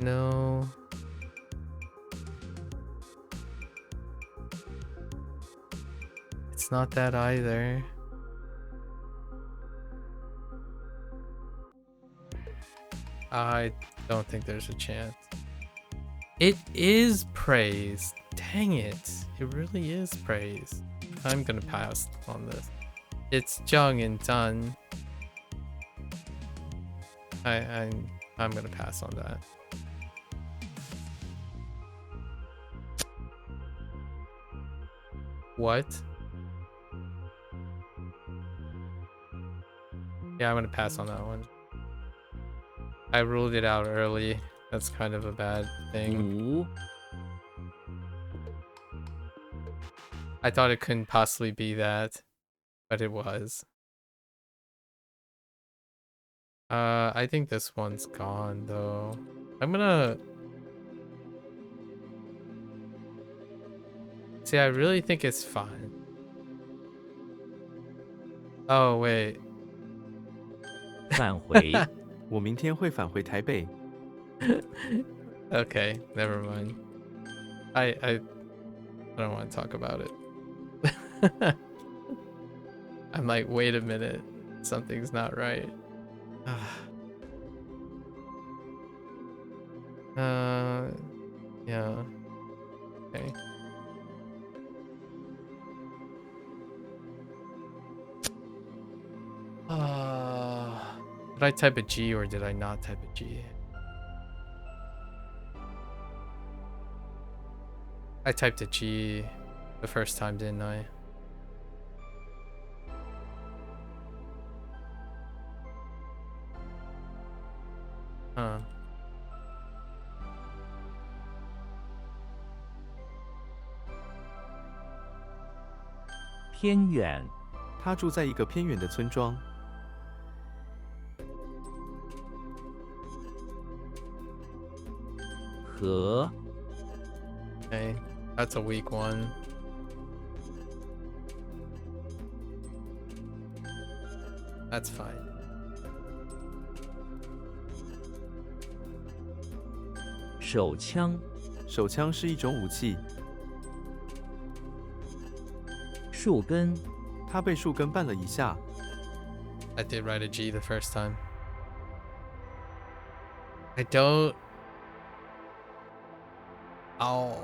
No. It's not that either. I don't think there's a chance. It is praise. Dang it. It really is praise. I'm gonna pass on this. It's Jung and Dun. I'm gonna pass on that. What? Yeah, I'm gonna pass on that one. I ruled it out early. That's kind of a bad thing. 五。I thought it couldn't possibly be that, but it was. I think this one's gone though. I'm gonna see. I really think it's fine. Oh wait. 返回。我明天会返回台北。Okay, never mind. I don't want to talk about it. I'm like, wait a minute, something's not right. Yeah. Okay. Did I type a G or did I not type a G? I typed a G the first time, didn't I? Huh. 偏远，他住在一个偏远的村庄。河， Okay, that's a weak one. That's fine. 手枪，手枪是一种武器，树根，他被树根绊了一下。 I did write a G the first time. I don't. Oh.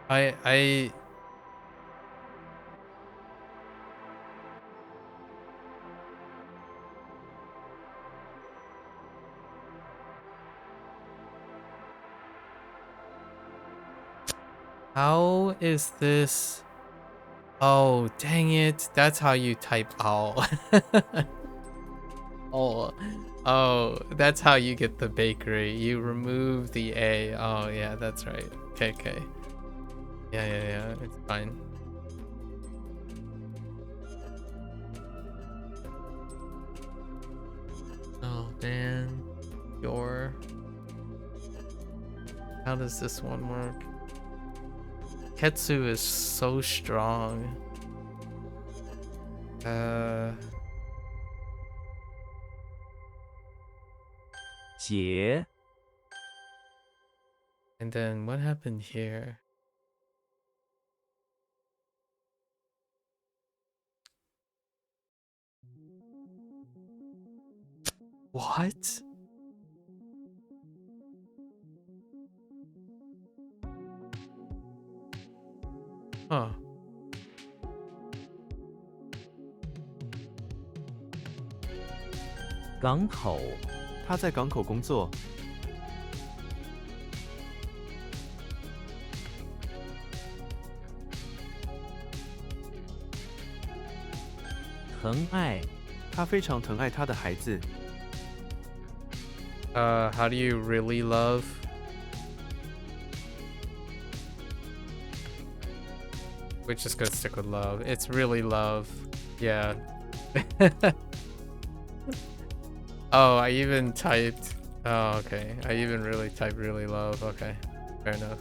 I. How is this? Oh, dang it. That's how you type owl. Oh, that's how you get the bakery. You remove the A. Oh, yeah, that's right. Okay. Yeah, it's fine. Oh, man. How does this one work? Ketsu is so strong.结， And then what happened here? What? Huh. 港口，他在港口工作。疼爱，他非常疼爱他的孩子。 How do you really love? We're just gonna stick with love. It's really love. Yeah. Oh, I even typed. Oh, okay. I even really typed really love. Okay. Fair enough.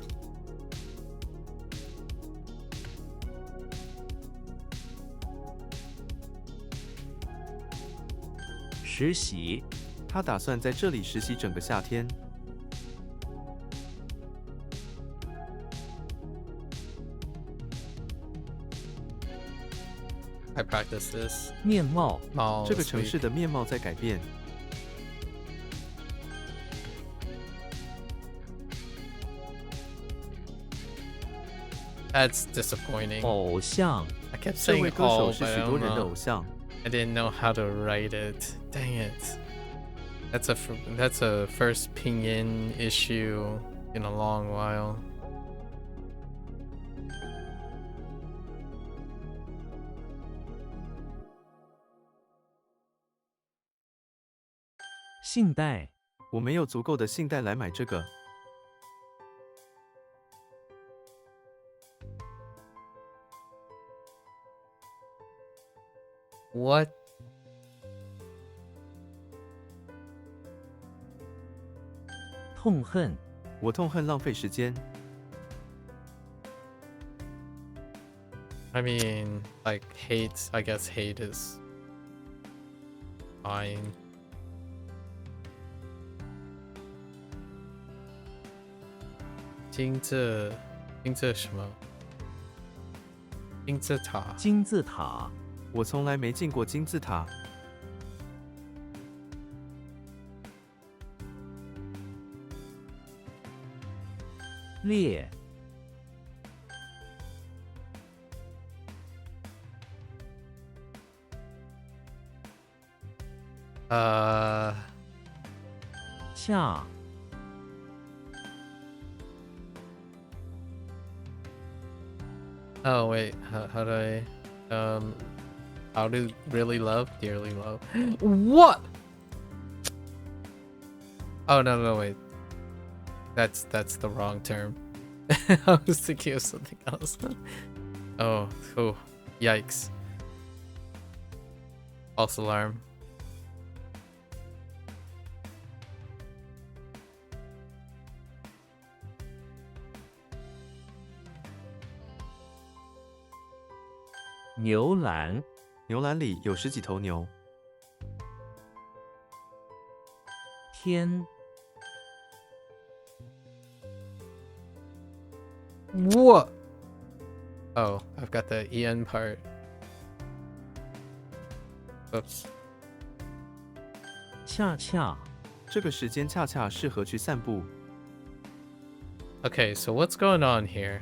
实习，他打算在这里实习整个夏天。 I practice this. 面貌， Oh, 这个 this 城 week. 市的面貌在改变。 That's disappointing. 偶像， I kept 这 saying 位歌手 oh, 是 but I 许多 don't 人的 know. 偶像。 I didn't know how to write it. Dang it. That's a first pinyin issue in a long while. 信贷，我没有足够的信贷来买这个。 What? 痛恨，我痛恨浪费时间。 I mean, like hate. I guess hate is fine. 金字什么？金字塔。金字塔，我从来没进过金字塔。 列， 恰， Oh wait, how do I how do really love? Dearly love. What? Oh no, wait. That's the wrong term. I was thinking of something else. Oh, cool. Yikes. False alarm. 牛栏，牛栏里有10几头牛。天， What? Oh, I've got the en part. Oops. 恰恰，这个时间恰恰适合去散步。 Okay, so what's going on here?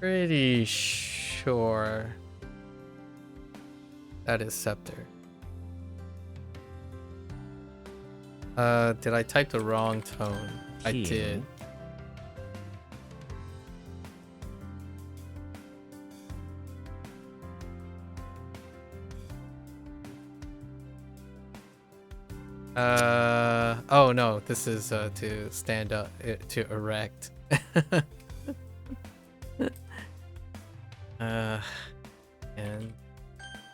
Pretty sure that is scepter. Did I type the wrong tone? I 挺 did. Oh no, this is to stand up, to erect. And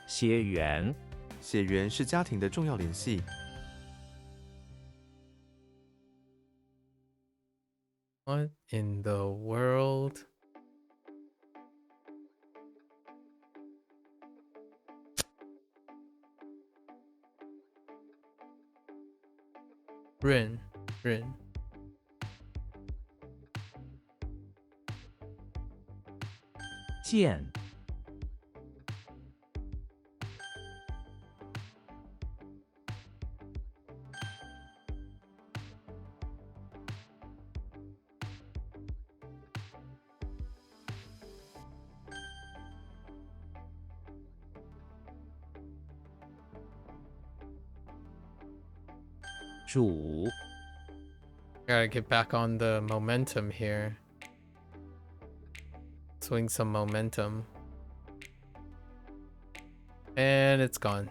血缘，血缘是家庭的重要联系。 what in the world? Rin. 剑，主， Gotta get back on the momentum here. Swing some momentum. And it's gone.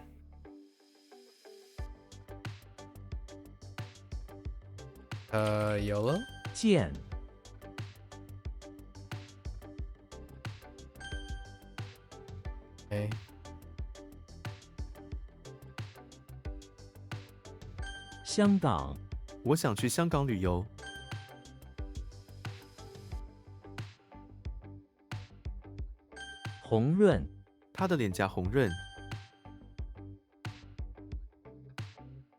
YOLO? 剑， Okay. 香港，我想去香港旅游。 红润， 他的脸颊红润。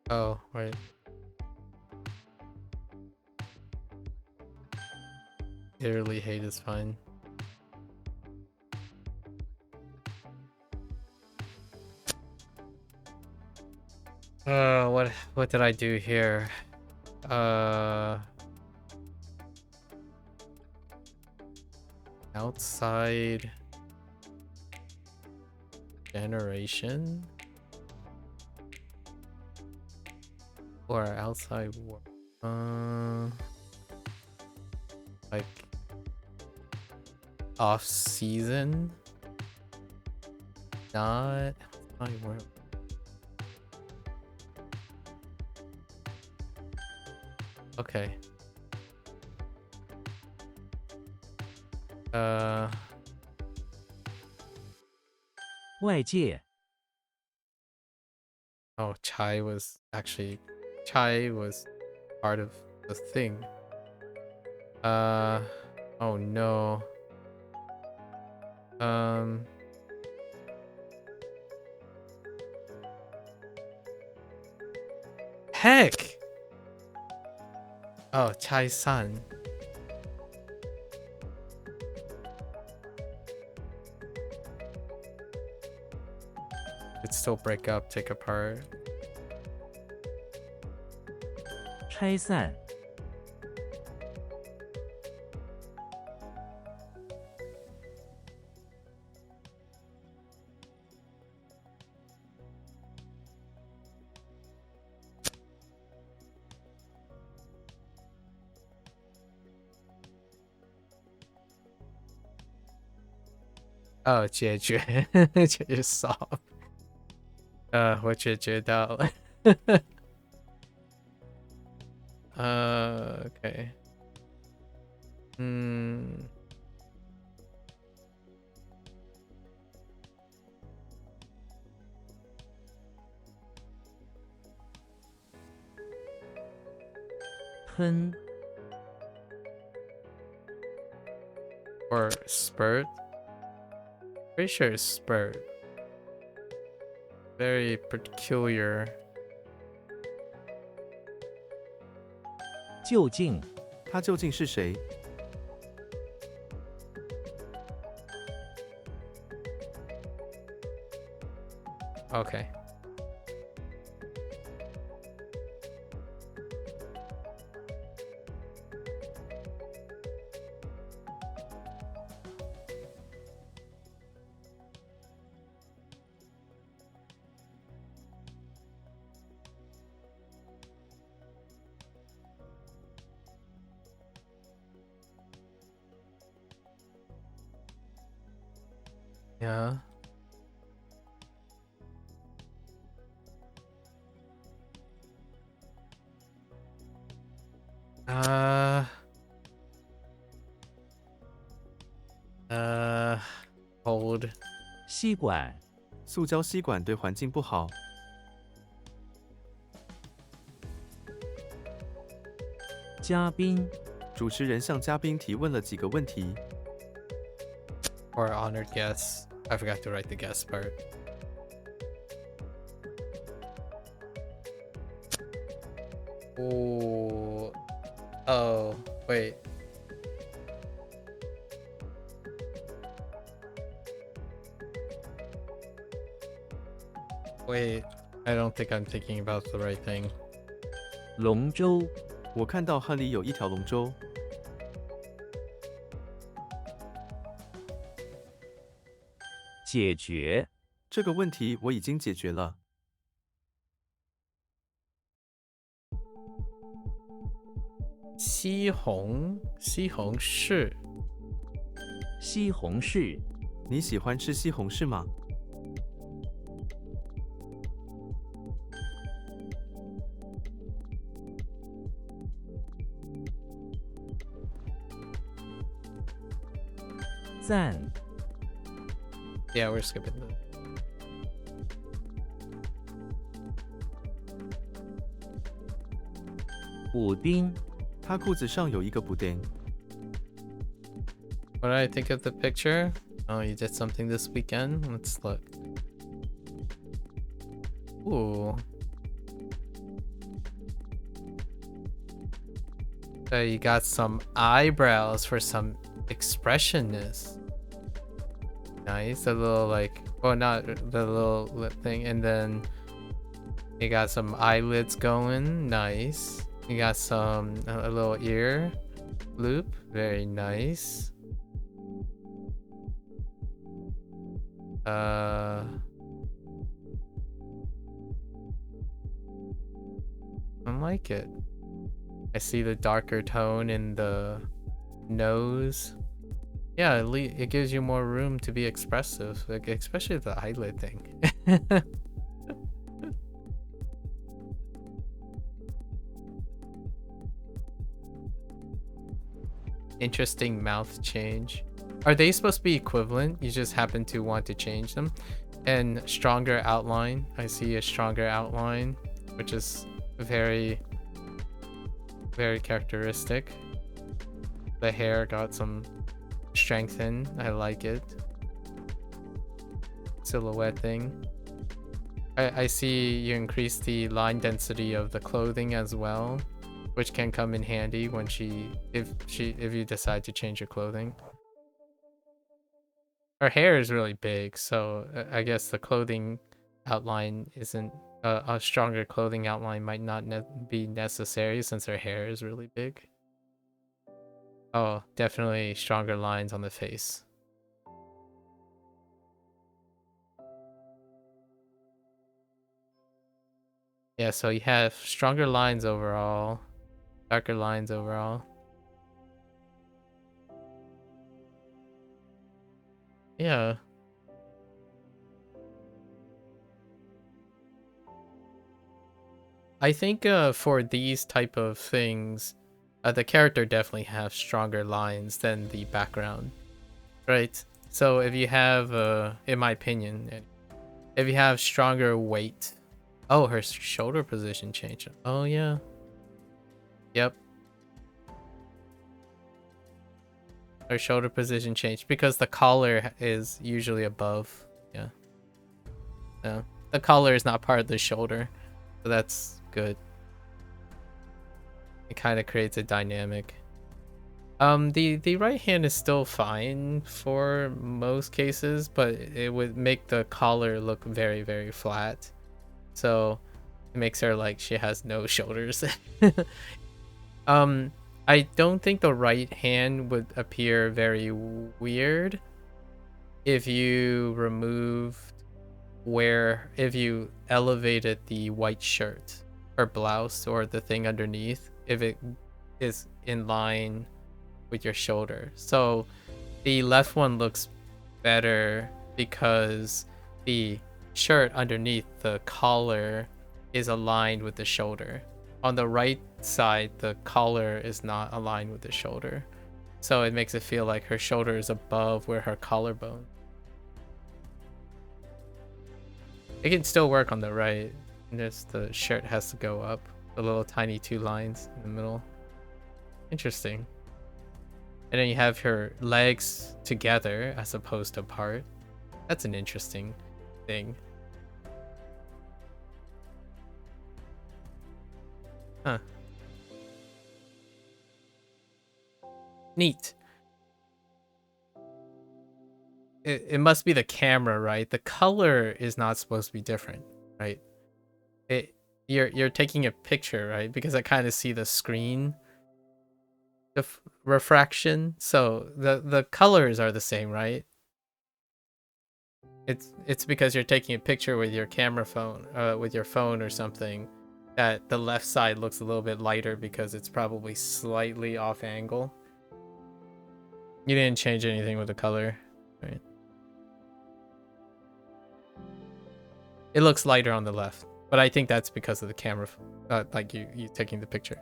Oh, right. Bitterly hate is fine. What did I do here? Outside generation or outside work? Like off season? Not outside work. Okay. 外界， Oh, chai was part of the thing. Oh no. Heck! Oh, chai-san. Could still break up, take apart. 拆散， What 哦，解决解决 solve。我解决到了。OK。嗯。喷 Or spurt. Pretty sure it's spurt. Very peculiar. 究竟他究竟是谁？ Okay. Yeah. Hold. 吸管塑胶吸管对环境不好。嘉宾主持人向嘉宾提问了几个问题。 Or honored guests. I forgot to write the guest part. Ooh. Oh, wait. Wait, I don't think I'm thinking about the right thing. 龙舟我看到汉里有一条龙舟。解决这个问题我已经解决了。西红柿。西红柿你喜欢吃西红柿吗？ 赞 Yeah, we're skipping that. 补丁他裤子上有一个补丁。 What did I think of the picture? Oh, you did something this weekend? Let's look. Ooh. So you got some eyebrows for some expressionness. Nice. A little like, well, not the little lip thing. And then you got some eyelids going. Nice. You got some, a little ear loop. Very nice. I like it. I see the darker tone in the nose. Yeah, it gives you more room to be expressive, like especially the eyelid thing. Interesting mouth change. Are they supposed to be equivalent? You just happen to want to change them. And stronger outline. I see a stronger outline, which is very, very characteristic. The hair got some strengthen. I like it. Silhouette thing. I see you increase the line density of the clothing as well, which can come in handy when if you decide to change your clothing. Her hair is really big, so I guess the clothing outline isn't a stronger clothing outline might not be necessary since her hair is really big. Oh, definitely stronger lines on the face. Yeah, so you have stronger lines overall, darker lines overall. Yeah, I think for these type of things, the character definitely have stronger lines than the background, right? So if you have, in my opinion, if you have stronger weight, oh, her shoulder position changed. Oh yeah, yep, her shoulder position changed because the collar is usually above. Yeah, yeah, the collar is not part of the shoulder, so that's good. It kind of creates a dynamic. The right hand is still fine for most cases, but it would make the collar look very, very flat. So it makes her like she has no shoulders. um, I don't think the right hand would appear very weird if you removed if you elevated the white shirt or blouse or the thing underneath, if it is in line with your shoulder. So the left one looks better because the shirt underneath the collar is aligned with the shoulder. On the right side, the collar is not aligned with the shoulder. So it makes it feel like her shoulder is above where her collarbone. It can still work on the right. Just the shirt has to go up. The little tiny 2 lines in the middle. Interesting. And then you have her legs together as opposed to apart. That's an interesting thing. Huh. Neat. It must be the camera, right? The color is not supposed to be different, right? You're taking a picture, right? Because I kind of see the screen, the refraction. So the colors are the same, right? It's because you're taking a picture with your camera phone, with your phone or something, that the left side looks a little bit lighter because it's probably slightly off angle. You didn't change anything with the color, right? It looks lighter on the left, but I think that's because of the camera, like you taking the picture.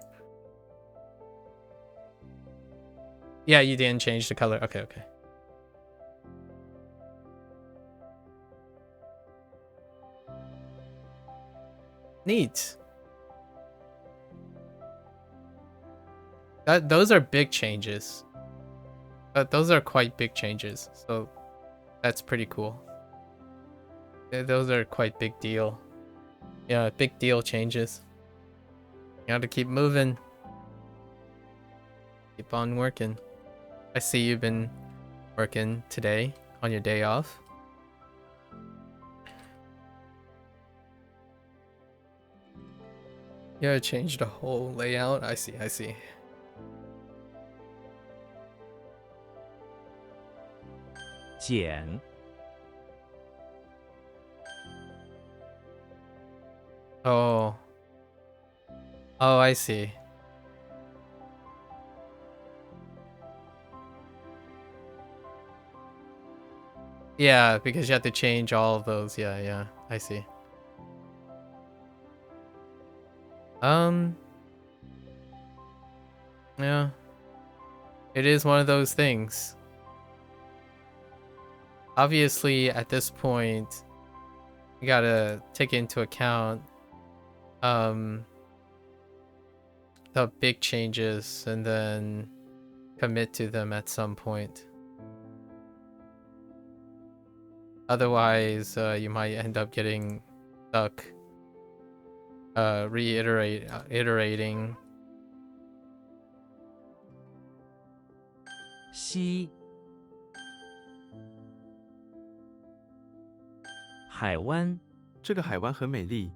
Yeah, you didn't change the color. Okay, okay. Neat. Those are big changes. Those are quite big changes. So that's pretty cool. Those are quite big deal. Yeah, big deal changes. You gotta keep moving. Keep on working. I see you've been working today on your day off. Yeah, change the whole layout. I see, I see.减 Oh. Oh, I see. Yeah, because you have to change all of those. Yeah, yeah. I see. Yeah. It is one of those things. Obviously, at this point, you gotta take into account the big changes and then commit to them at some point. Otherwise, you might end up getting stuck iterating. 西海湾这个海湾很美丽。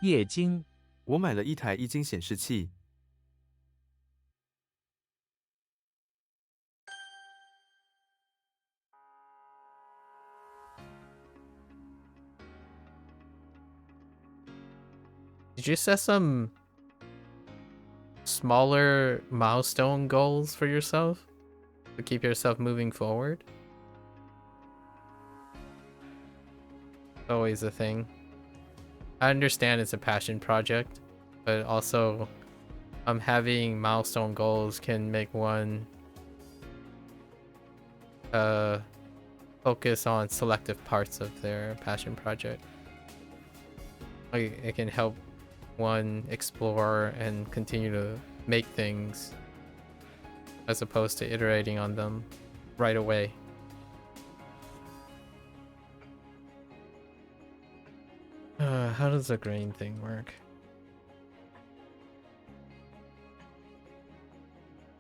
液晶我买了一台液晶显示器。Did you set some smaller milestone goals for yourself to keep yourself moving forward? always a thing. I understand it's a passion project, but also having milestone goals can make one focus on selective parts of their passion project. Like, it can help one explore and continue to make things as opposed to iterating on them right away. How does the grain thing work?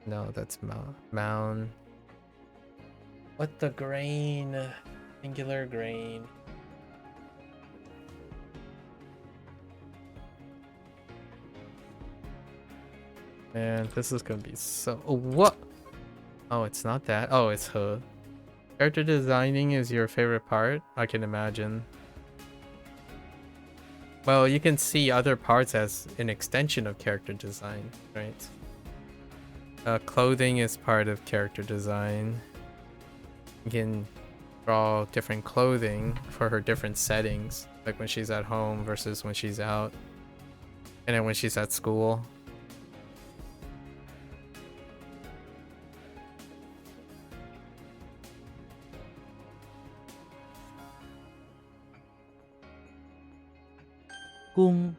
No, that's mound. What the grain? Singular grain. Man, this is gonna be so. Oh, what? Oh, it's not that. Oh, it's her. Character designing is your favorite part? I can imagine. Well, you can see other parts as an extension of character design, right? Clothing is part of character design. You can draw different clothing for her different settings, like when she's at home versus when she's out, and then when she's at school. Gong.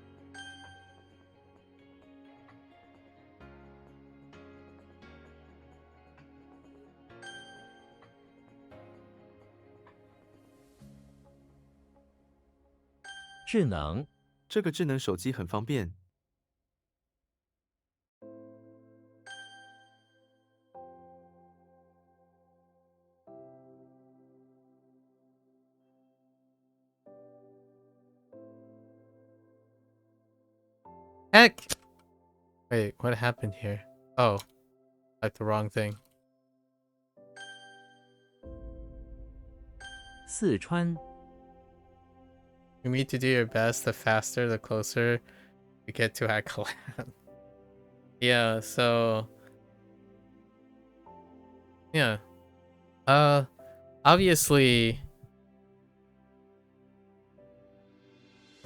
智能 这个智能手机很方便。 Heck! Wait, what happened here? Oh, typed the wrong thing. 四川 You need to do your best. The faster, the closer you get to our collab. Yeah, so yeah. Obviously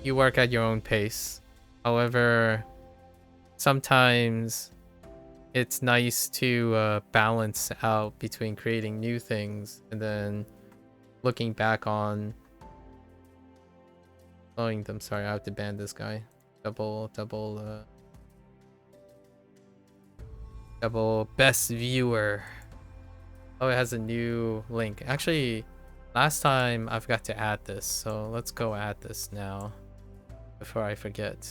you work at your own pace. However, sometimes it's nice to balance out between creating new things and then looking back on slowing them. Sorry, I have to ban this guy. Double best viewer. Oh, it has a new link. Actually, last time I forgot to add this, so let's go add this now before I forget.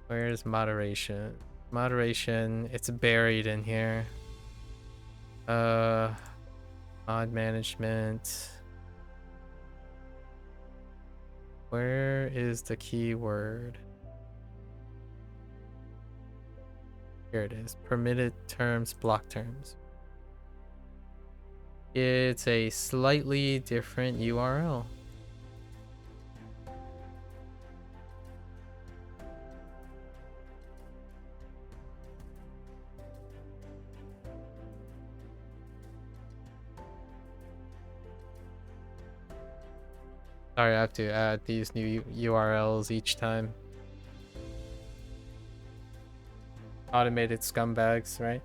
Where's moderation? Moderation, it's buried in here. Mod management. Where is the keyword? Here it is. Permitted terms, block terms. It's a slightly different URL. Sorry, I have to add these new URLs each time. Automated scumbags, right?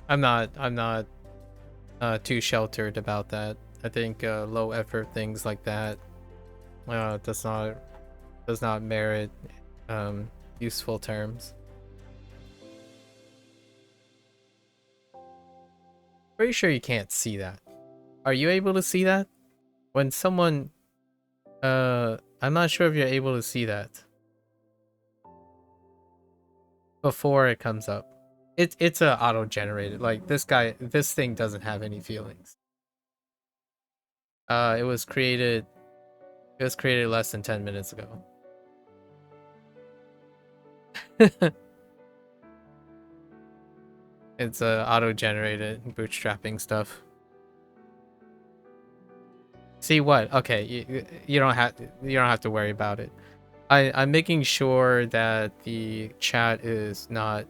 I'm not too sheltered about that. I think low effort things like that does not merit useful terms. Pretty sure you can't see that. Are you able to see that? When someone I'm not sure if you're able to see that before it comes up. It's a auto-generated. Like this thing doesn't have any feelings. It was created less than 10 minutes ago. It's auto-generated bootstrapping stuff. See what? Okay, you don't have to worry about it. I'm making sure that the chat is not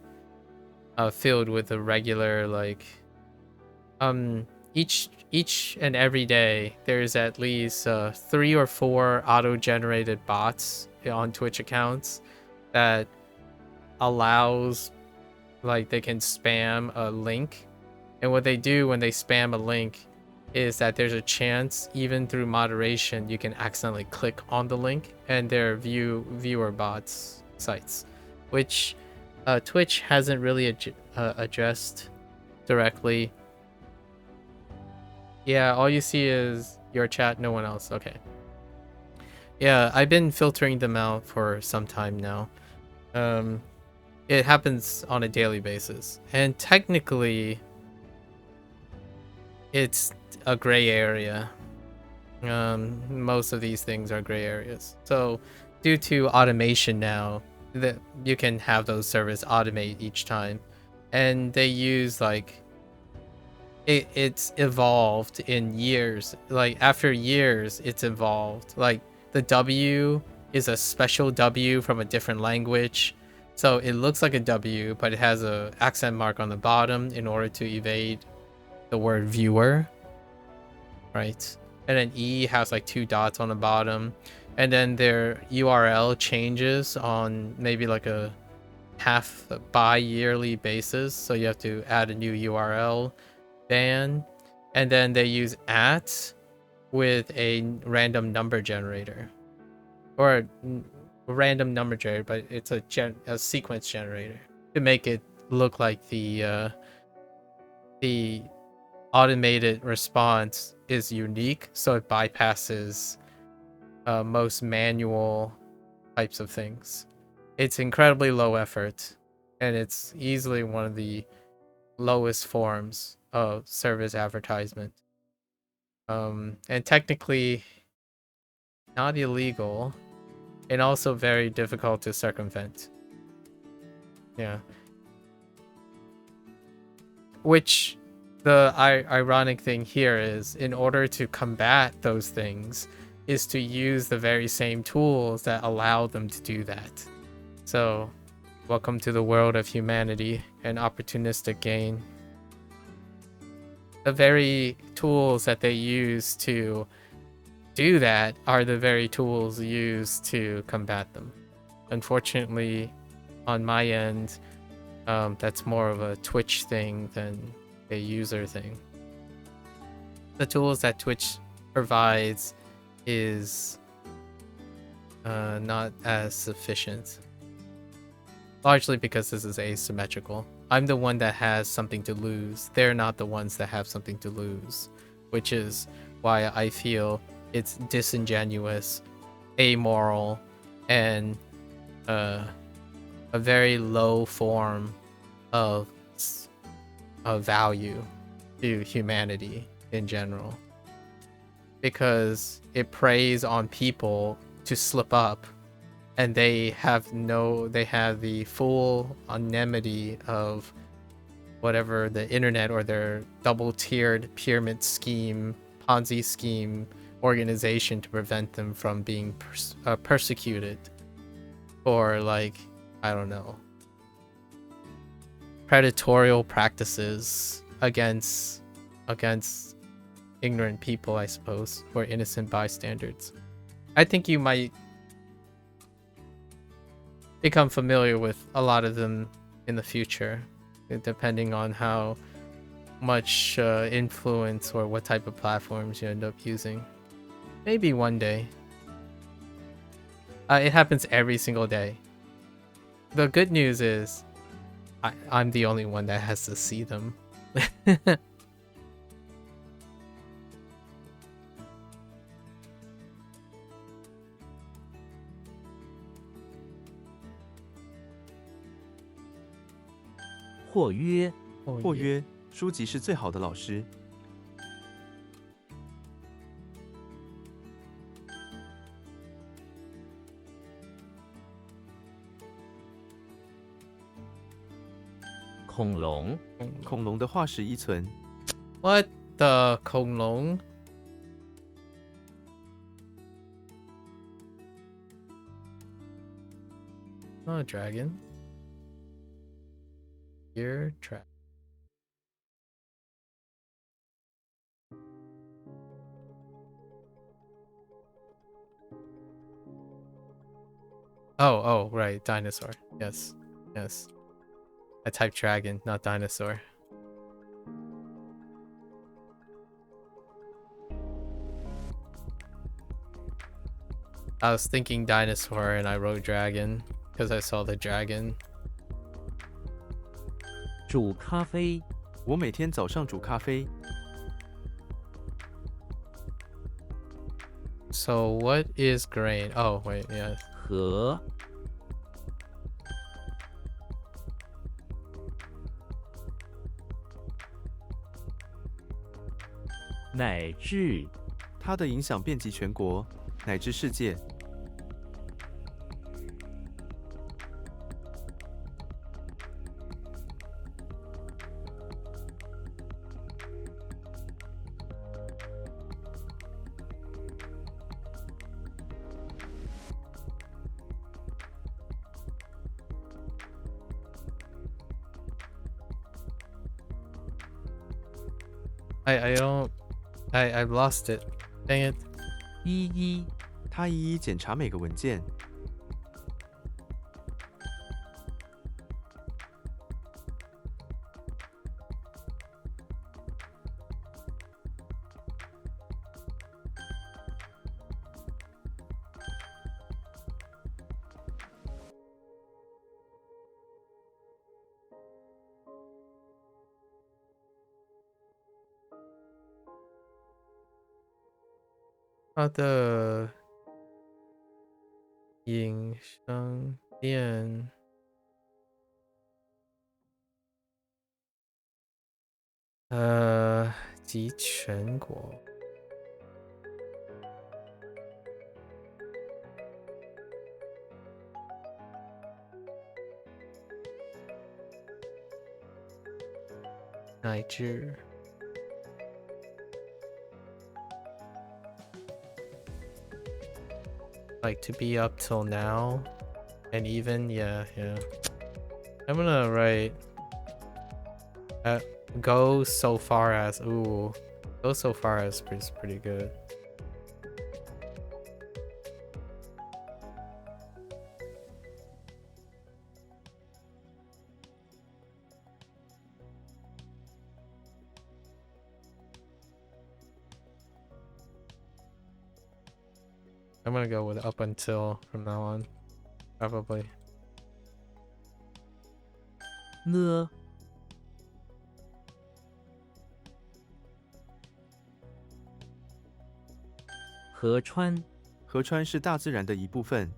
filled with a regular like each and every day there's at least 3 or 4 auto-generated bots on Twitch accounts that allows like they can spam a link, and what they do when they spam a link is that there's a chance even through moderation you can accidentally click on the link, and they're viewer bots sites, which Twitch hasn't really addressed directly. Yeah, all you see is your chat, no one else. Okay. Yeah, I've been filtering them out for some time now. It happens on a daily basis, and technically it's a gray area. Most of these things are gray areas. So due to automation now, that you can have those servers automate each time, and they use like it's evolved in years. Like after years, it's evolved. Like the W is a special W from a different language. So it looks like a W, but it has a accent mark on the bottom in order to evade the word viewer, right? And then E has like 2 dots on the bottom, and then their URL changes on maybe like a half bi-yearly basis, so you have to add a new URL ban, and then they use @ with a random number generator, or random number generator, but it's a sequence generator to make it look like the automated response is unique, so it bypasses most manual types of things. It's incredibly low effort, and it's easily one of the lowest forms of service advertisement. And technically not illegal, and also very difficult to circumvent. Yeah. Which the ironic thing here is, in order to combat those things, is to use the very same tools that allow them to do that. So, welcome to the world of humanity and opportunistic gain. The very tools that they use to do that are the very tools used to combat them. Unfortunately, on my end, that's more of a Twitch thing than a user thing. The tools that Twitch provides is not as sufficient, largely because this is asymmetrical. I'm the one that has something to lose. They're not the ones that have something to lose, which is why I feel it's disingenuous, amoral, and a very low form of value to humanity in general, because it preys on people to slip up, and they have the full anonymity of whatever the internet or their double-tiered pyramid scheme, Ponzi scheme organization to prevent them from being persecuted, or like, I don't know, predatorial practices against ignorant people, I suppose, or innocent bystanders. I think you might become familiar with a lot of them in the future, depending on how much influence or what type of platforms you end up using. Maybe one day. It happens every single day. The good news is I'm the only one that has to see them. 或曰 或曰书籍是最好的老师。恐龙，恐龙的化石依存。 What the 恐龙? Not a dragon. Ear trap. Oh, right. Dinosaur. Yes. Yes. I typed dragon, not dinosaur. I was thinking dinosaur and I wrote dragon because I saw the dragon. 煮咖啡，我每天早上煮咖啡。 So what is grain? Oh, wait, yeah. 和乃至它的影响遍及全国，乃至世界。 I don't... I've lost it. Dang it. 一一他一一检查每个文件。 它的影商店及全国。乃至 like to be up till now and even yeah. I'm gonna write go so far as go so far as is pretty good. I'm gonna go with up until from now on, probably. 呢河川河川是大自然的一部分。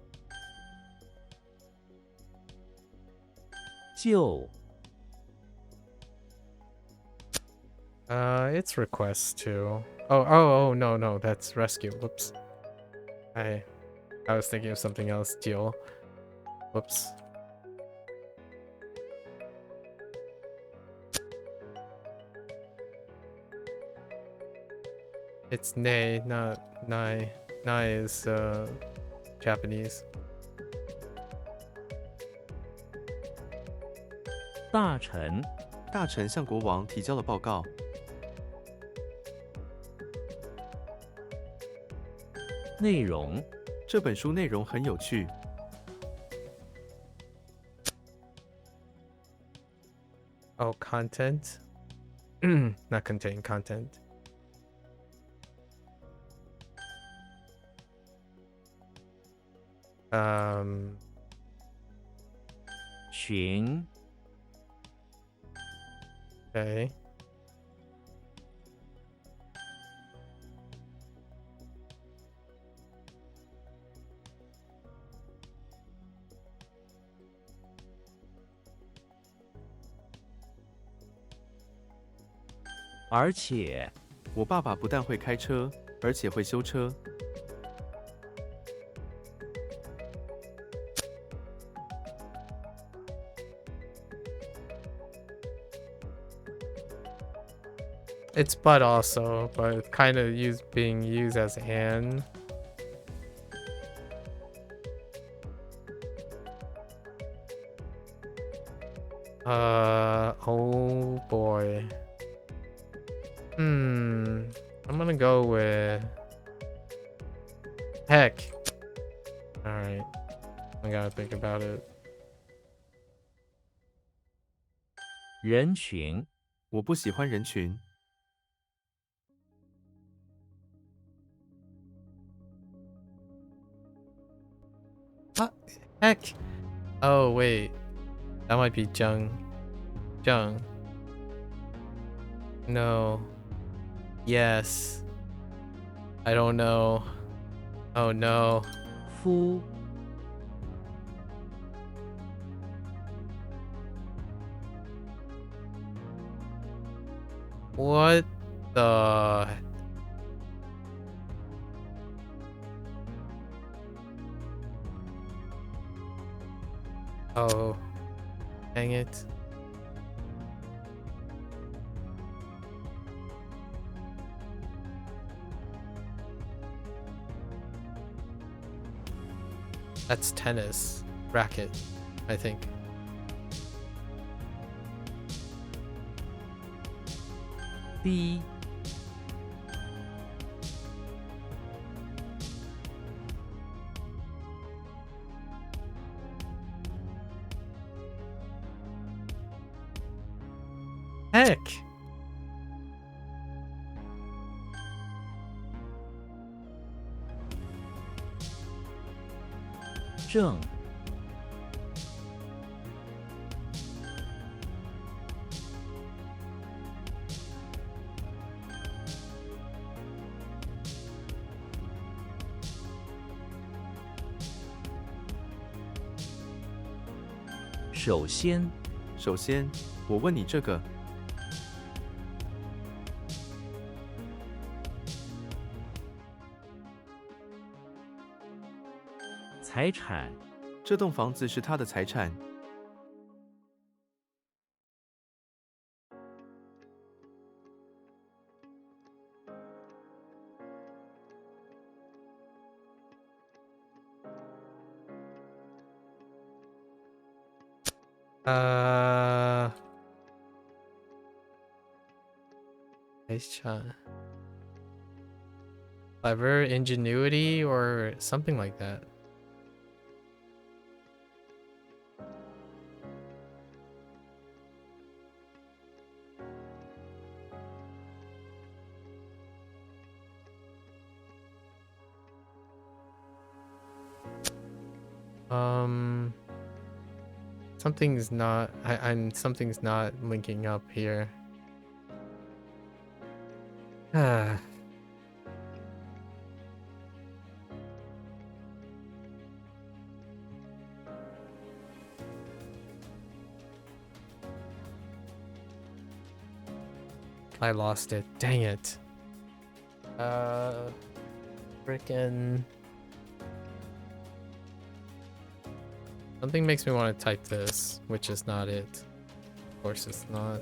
就 It's request too. Oh no, that's rescue. Whoops. I was thinking of something else. Deal. Whoops. It's nei, not nai. Nai is Japanese. 大臣大臣向国王提交了报告。 内容这本书内容很有趣。 Oh, content? Not contain, content. Um, 群 okay. ,而且我爸爸不但会开车，而且会修车。 It's but also, but it's kind of being used as an. Oh boy. I'm gonna go with heck. Alright. I gotta think about it. 人群，我不喜欢人群。 Heck. Oh wait. That might be Jung. Jung. No. Yes. I don't know. Oh no. 夫， What the? Oh. Dang it. That's tennis racket, I think. 低， Heck. 正， 首先，首先，我问你这个，财产，这栋房子是他的财产。 Nice shot. Clever ingenuity or something like that. Something's not. Something's not linking up here. Ah. I lost it. Dang it. Frickin'. Something makes me want to type this, which is not it. Of course it's not.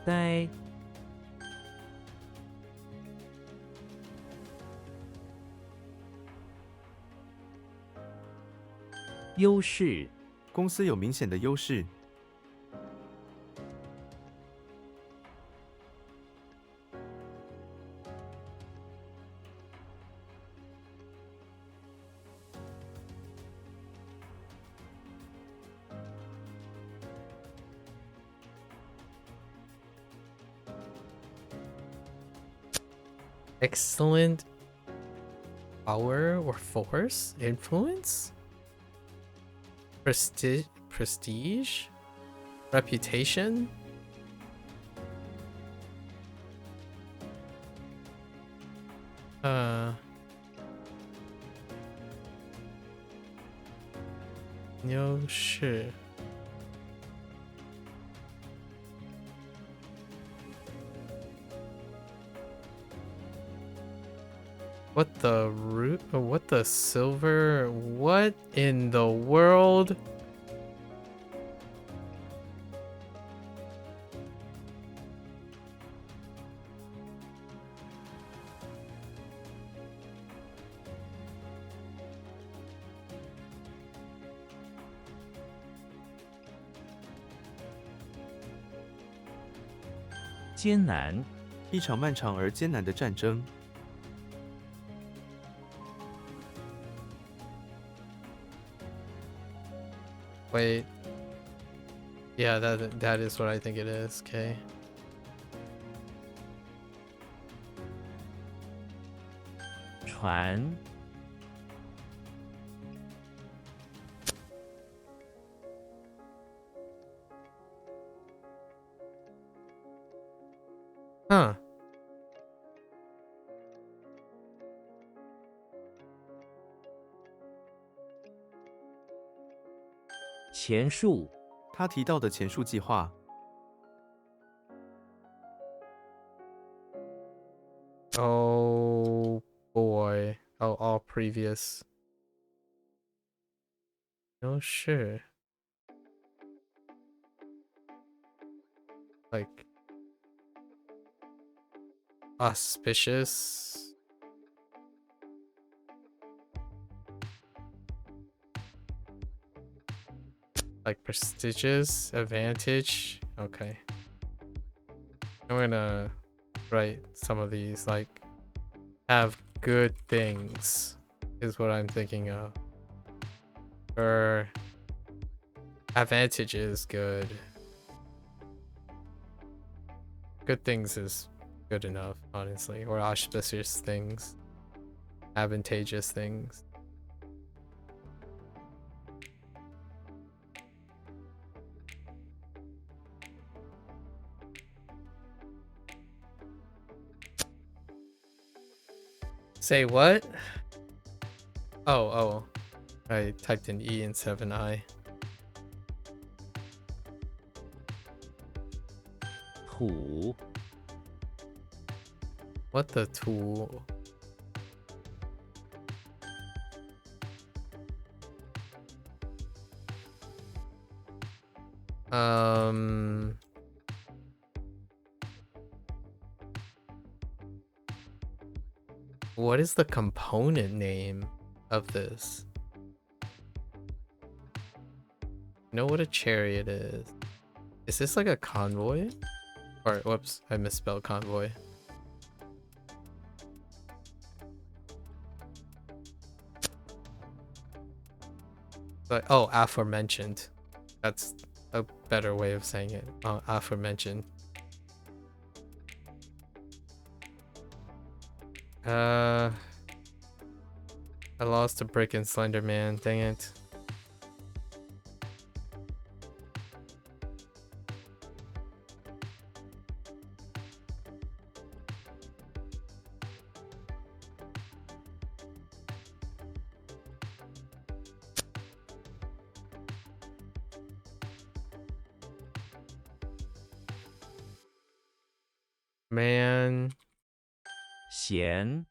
Dai. 优势， 公司有明显的优势。 Excellent power or force? Influence? Prestige? Reputation? No shit. What the root? What the silver? What in the world? 艰难，一场漫长而艰难的战争。 Wait. Yeah, that is what I think it is. Okay. 船， Huh. 前述，他提到的前述计划， Oh boy. Oh, all previous. No sure. Like auspicious. Like prestigious, advantage. Okay. I'm gonna write some of these, like have good things is what I'm thinking of. Or advantage is good. Good things is good enough, honestly. Or auspicious things. Advantageous things. Say what? Oh. I typed in E instead of an I. 土， What the tool? What is the component name of this? You know what a chariot is? Is this like a convoy? Or whoops, I misspelled convoy. Like, oh, aforementioned. That's a better way of saying it. Aforementioned. I lost a brick in Slender Man, dang it. Man. 闲，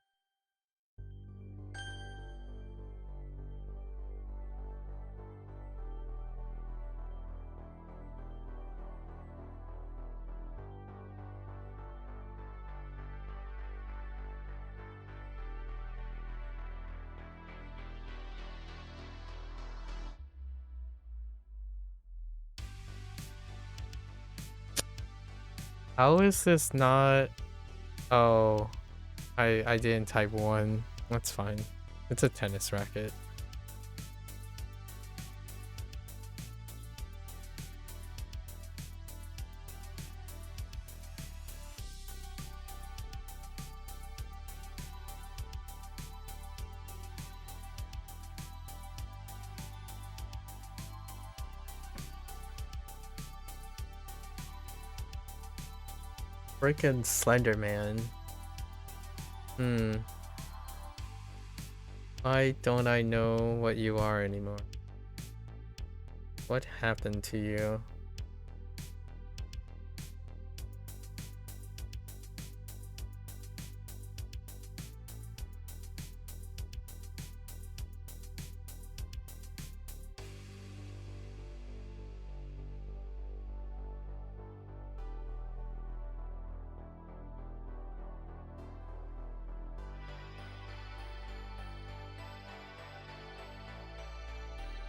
How is this not? Oh, I didn't type one. That's fine. It's a tennis racket. Freaking Slender Man. Why don't I know what you are anymore? What happened to you?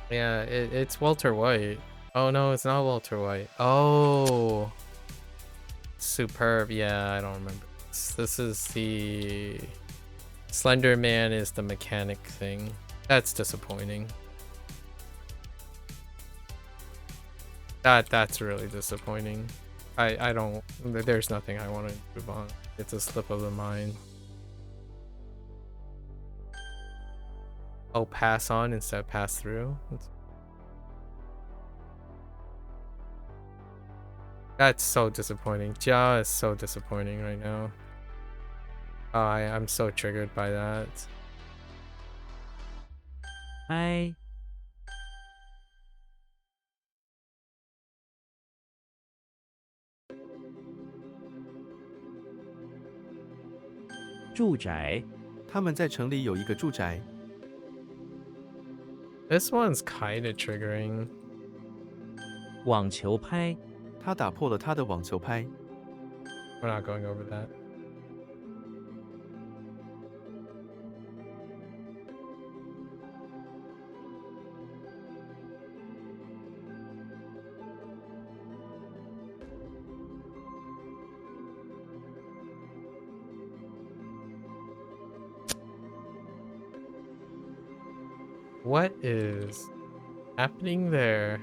Yeah, it's Walter White. Oh no, it's not Walter White. Oh. superb. Yeah, I don't remember. This is the Slender Man is the mechanic thing. That's disappointing. That's really disappointing. I don't. There's nothing I want to move on. It's a slip of the mind. Oh, pass on instead of pass through. That's so disappointing. Just so disappointing right now. Oh, I'm so triggered by that. I 住宅 他们在城里有一个住宅， This one's kind of triggering. 网球拍 他打破了他的网球拍。 We're not going over that. What is happening there?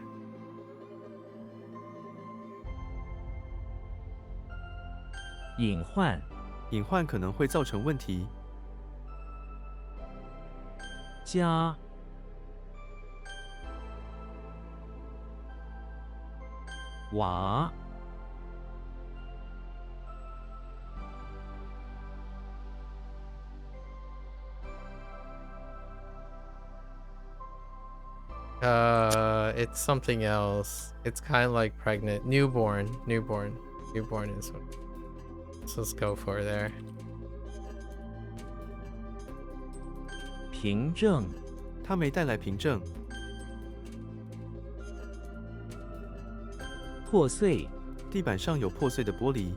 隐患 隐患可能会造成问题。 家 瓦 It's something else. It's kind of like pregnant. Newborn is what. So let's go for there. 凭证 他没带来凭证。 破碎 地板上有破碎的玻璃。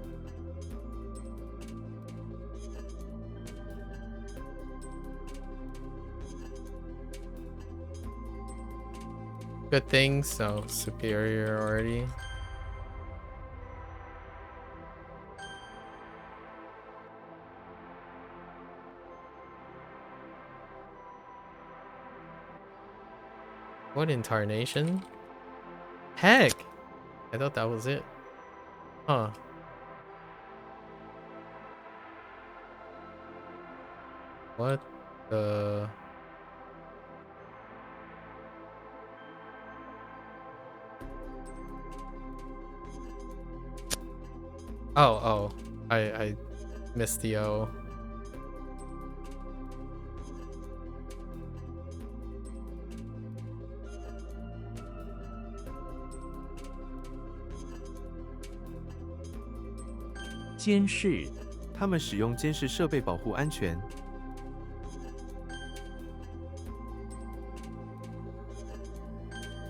Good thing, so superiority. What incarnation? Heck! I thought that was it. Huh. What the... Oh, I missed the O. "监视 他们使用监视设备保护安全。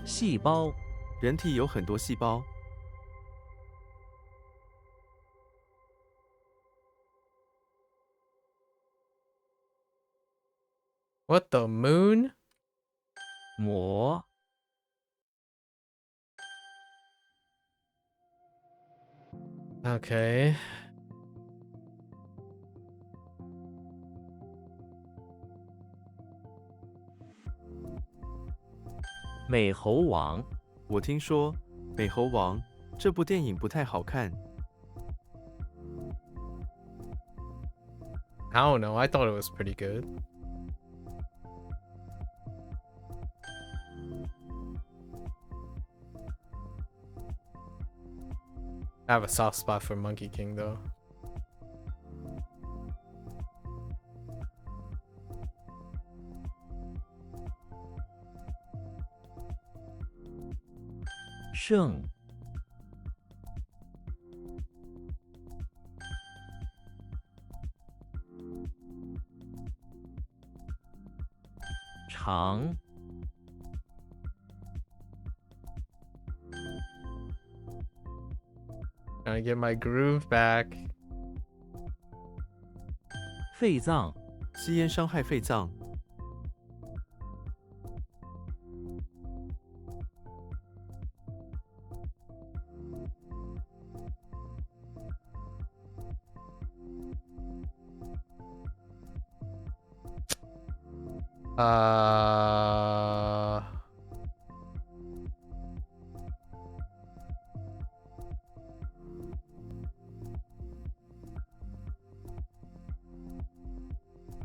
细胞 人体有很多细胞。 What the moon? 膜 Okay. 美猴王 我听说《美猴王》这部电影不太好看。 I don't know. I thought it was pretty good. I have a soft spot for Monkey King though. 圣 长 Trying to get my groove back. 肺脏 吸烟伤害肺脏。Uh.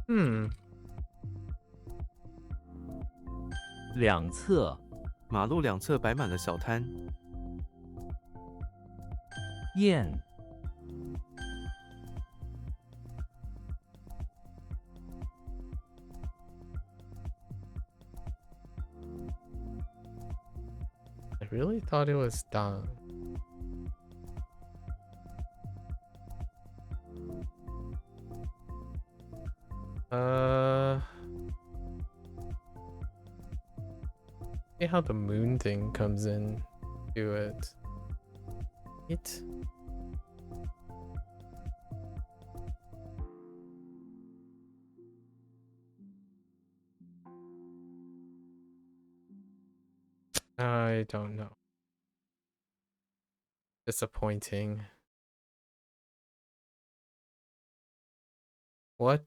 Hmm. 两侧，马路两侧摆满了小摊，雁， I really thought it was done. See how the moon thing comes in to it. It. I don't know. Disappointing. What?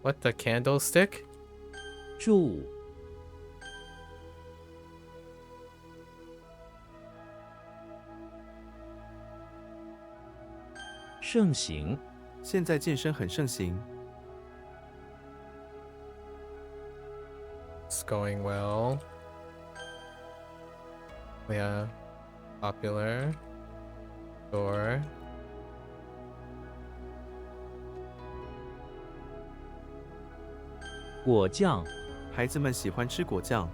What, the candlestick? 柱， 盛行， 现在健身很盛行， It's going well. Yeah. Popular. Sure. 果酱， 孩子们喜欢吃果酱，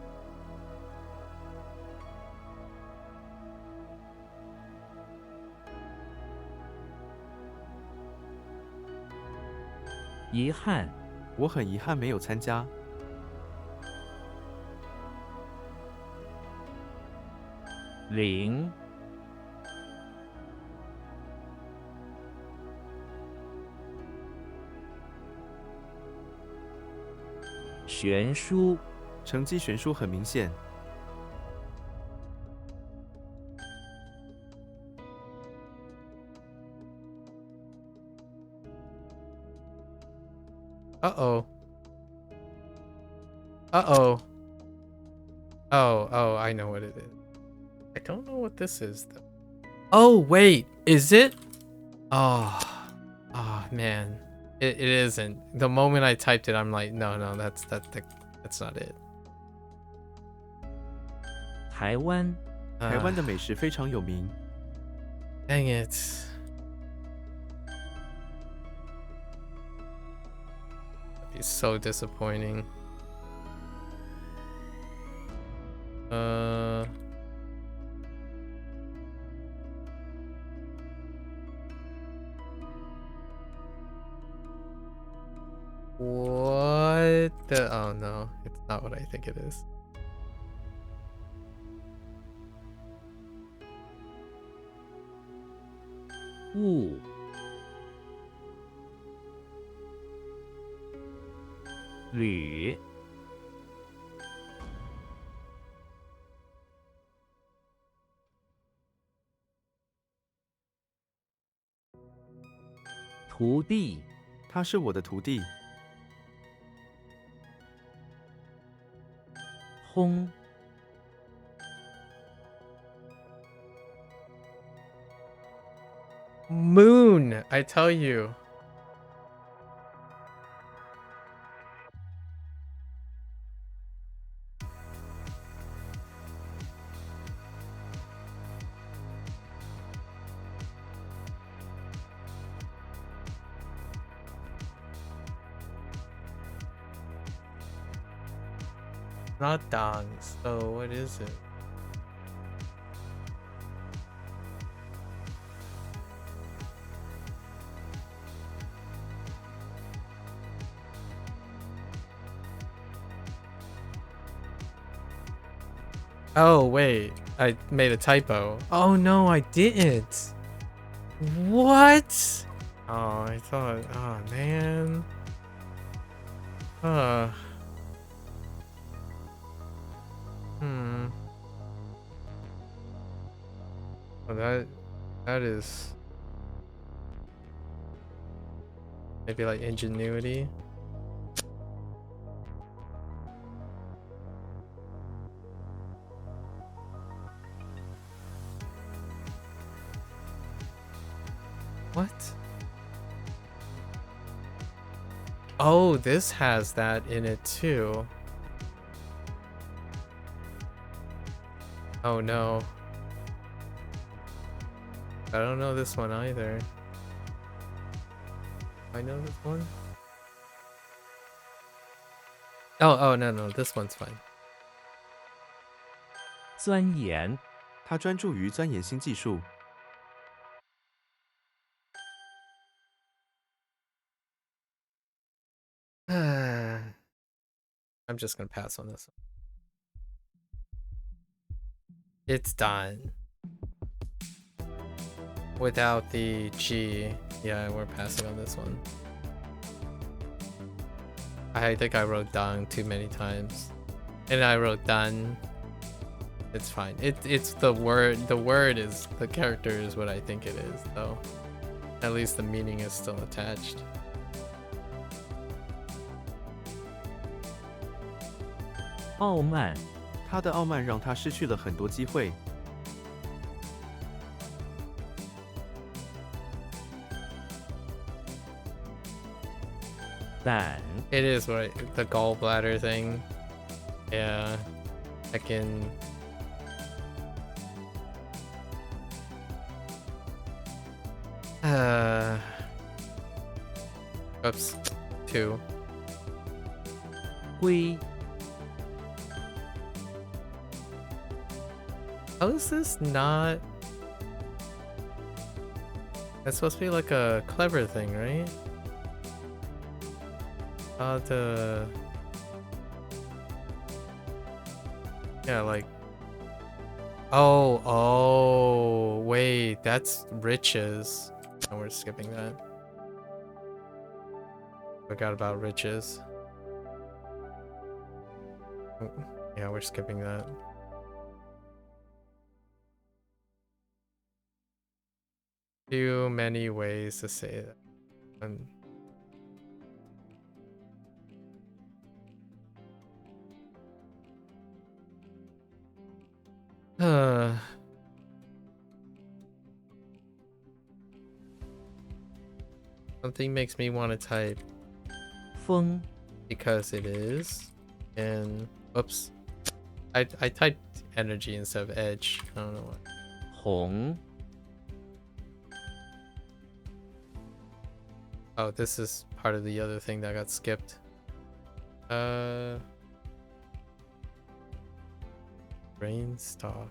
遗憾， 我很遗憾没有参加， 零， 悬殊， 成绩悬殊很明显， Uh-oh. Uh-oh. Oh, I know what it is. I don't know what this is, though. Oh, wait. Is it? Oh. Oh, man. It isn't. The moment I typed it, I'm like, no, that's not it. 台湾， 台湾的美食非常有名， Dang it. That'd be so disappointing. What the? Oh no, it's not what I think it is. 物， 履， 徒弟， 他是我的徒弟， 轰， Moon, I tell you. Not dong, so what is it? Oh, wait. I made a typo. Oh, no, I didn't. What? Oh, I thought... Oh, man. Hmm. Well, That is maybe like ingenuity. What? Oh, this has that in it too. Oh no. I don't know this one either. I know this one? Oh, no, this one's fine. 钻研，他专注于钻研新技术。I'm just gonna pass on this one. It's done. Without the G, yeah, we're passing on this one. I think I wrote dang too many times. And I wrote done. It's fine. It's the word. The word is the character is what I think it is, though. At least the meaning is still attached. 傲慢，他的傲慢让他失去了很多机会。胆， It is what the gallbladder thing. Yeah, I can. Oops, 2. 龟， How is this not? That's supposed to be like a clever thing, right? Yeah, like. Oh, wait, that's riches. And we're skipping that. Forgot about riches. Yeah, we're skipping that. Too many ways to say that. Something makes me want to type 风， because it is. And oops. I typed energy instead of edge. I don't know what. 红， Oh, this is part of the other thing that got skipped. Brainstalk.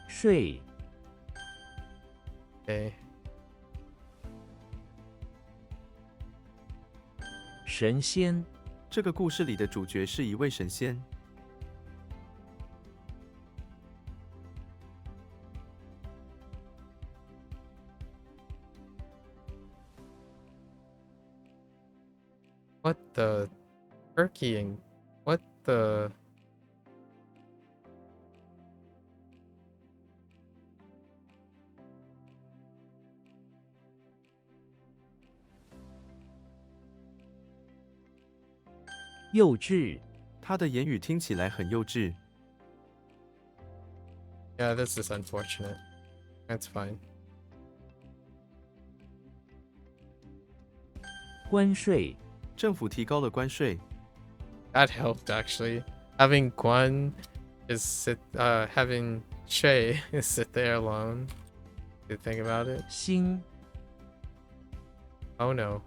睡， Okay. 神仙，这个故事里的主角是一位神仙。 What the turkey and what the “幼稚”，他的言语听起来很幼稚。 Yeah, this is unfortunate. That's fine. 关税， 政府提高了关税， That helped actually. Having Guan is having Shui is sit there alone. You think about it? 心， Oh no.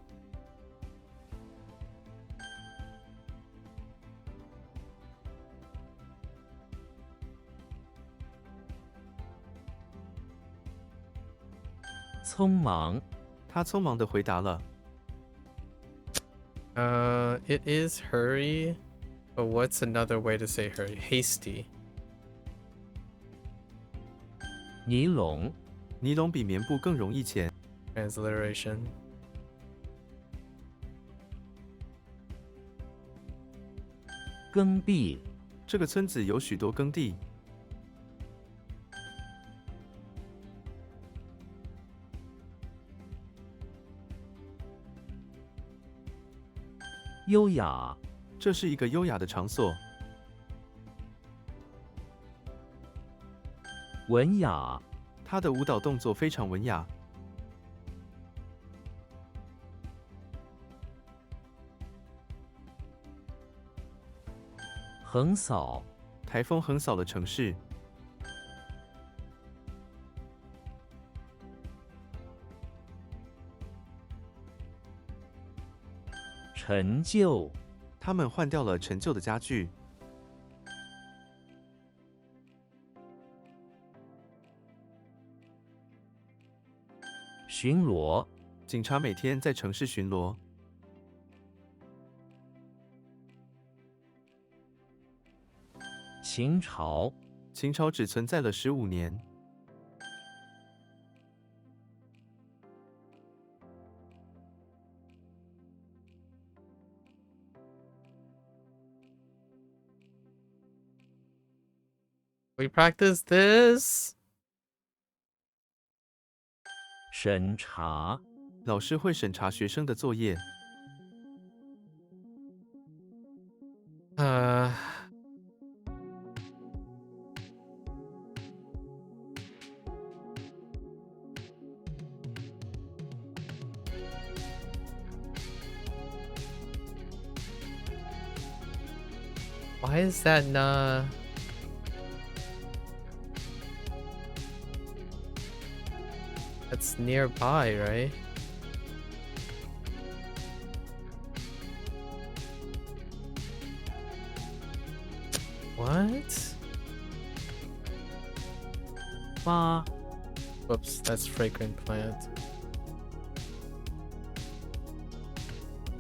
匆忙， 他匆忙地回答了。 It is hurry, but what's another way to say hurry? Hasty. 尼龙， 尼龙比棉布更容易钱。 Transliteration. 耕地， 这个村子有许多耕地，优雅，这是一个优雅的场所。文雅，他的舞蹈动作非常文雅。横扫，台风横扫了城市。陈旧，他们换掉了陈旧的家具。巡逻，警察每天在城市巡逻。秦朝，秦朝只存在了15年。We practice this. 审查，老师会审查学生的作业。Why is that not? That's nearby, right? What? 八， Whoops, that's fragrant plant.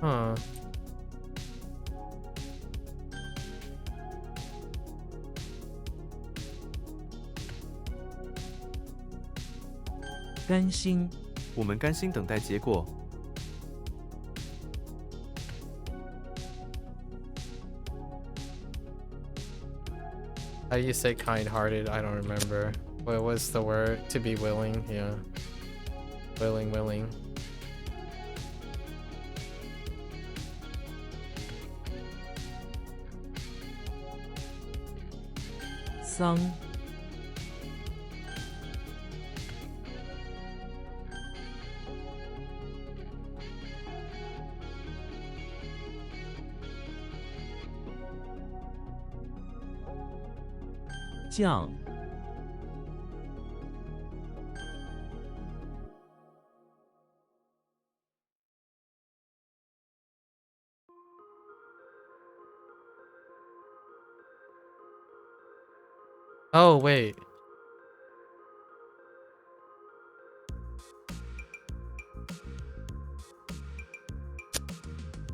Huh. 甘心，我们甘心等待结果。How do you say kind-hearted? I don't remember. What was the word? To be willing? Yeah. Willing. 桑，酱， Oh, wait.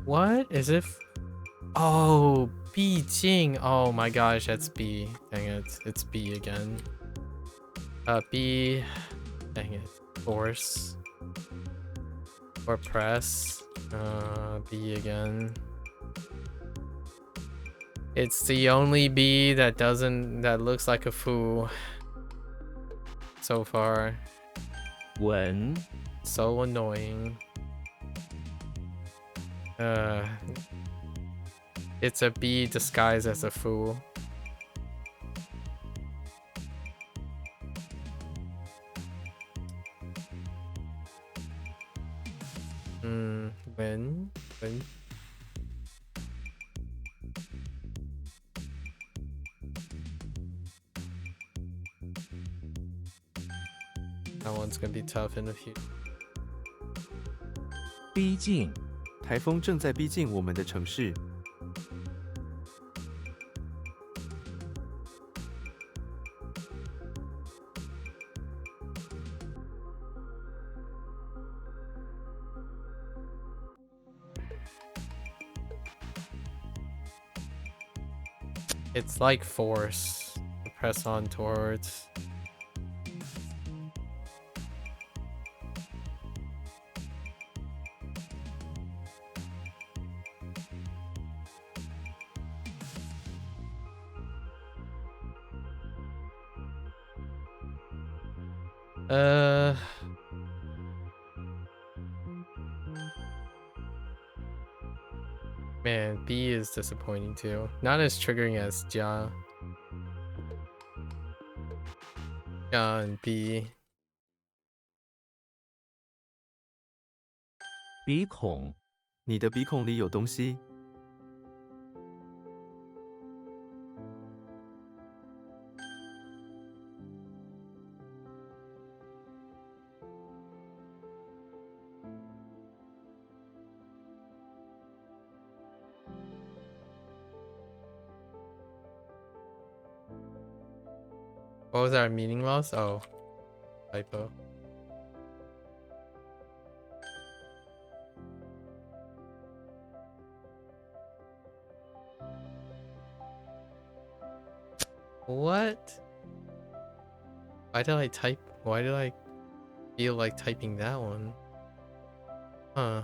What? Is it? Oh, 毕竟. Oh my gosh, that's B. Dang it. It's B again. B. Dang it. Force. Or press. B again. It's the only B that looks like a foo so far. 稳， So annoying. It's a B disguised as a fool. When? That one's gonna be tough in the future. 逼近，台风正在逼近我们的城市。It's like force to press on towards. Man, B is disappointing too. Not as triggering as Jia. Jia and B. 鼻孔、你的鼻孔里有东西。 What was our meaning loss? Oh, typo. What? Why did I type? Why did I feel like typing that one? Huh.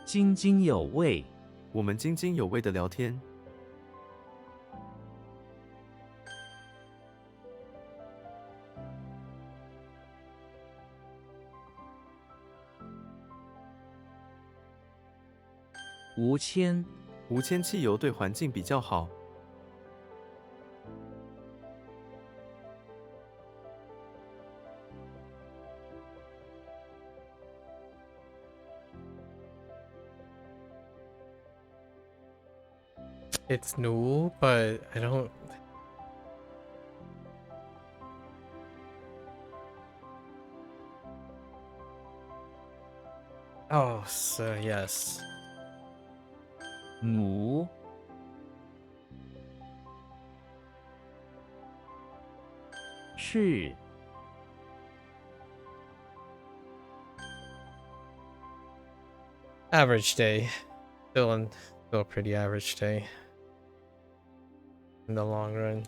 津津有味。我们津津有味的聊天。 无铅、无铅汽油对环境比较好。 It's new, but I don't. Oh, so yes. 母、是、 Average day. Still a pretty average day. In the long run.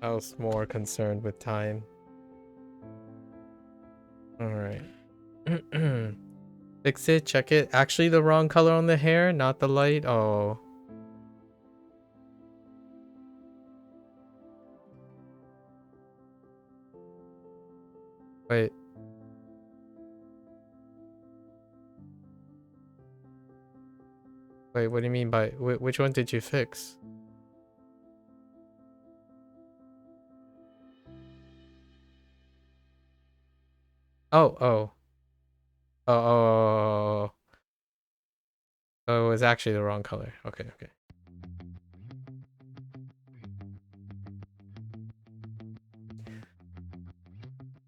I was more concerned with time. Alright. Fix it, check it. Actually the wrong color on the hair, not the light. Oh. Wait. Wait, what do you mean by... which one did you fix? Oh, oh. Oh, oh, oh, oh. Oh, it was actually the wrong color. Okay, okay.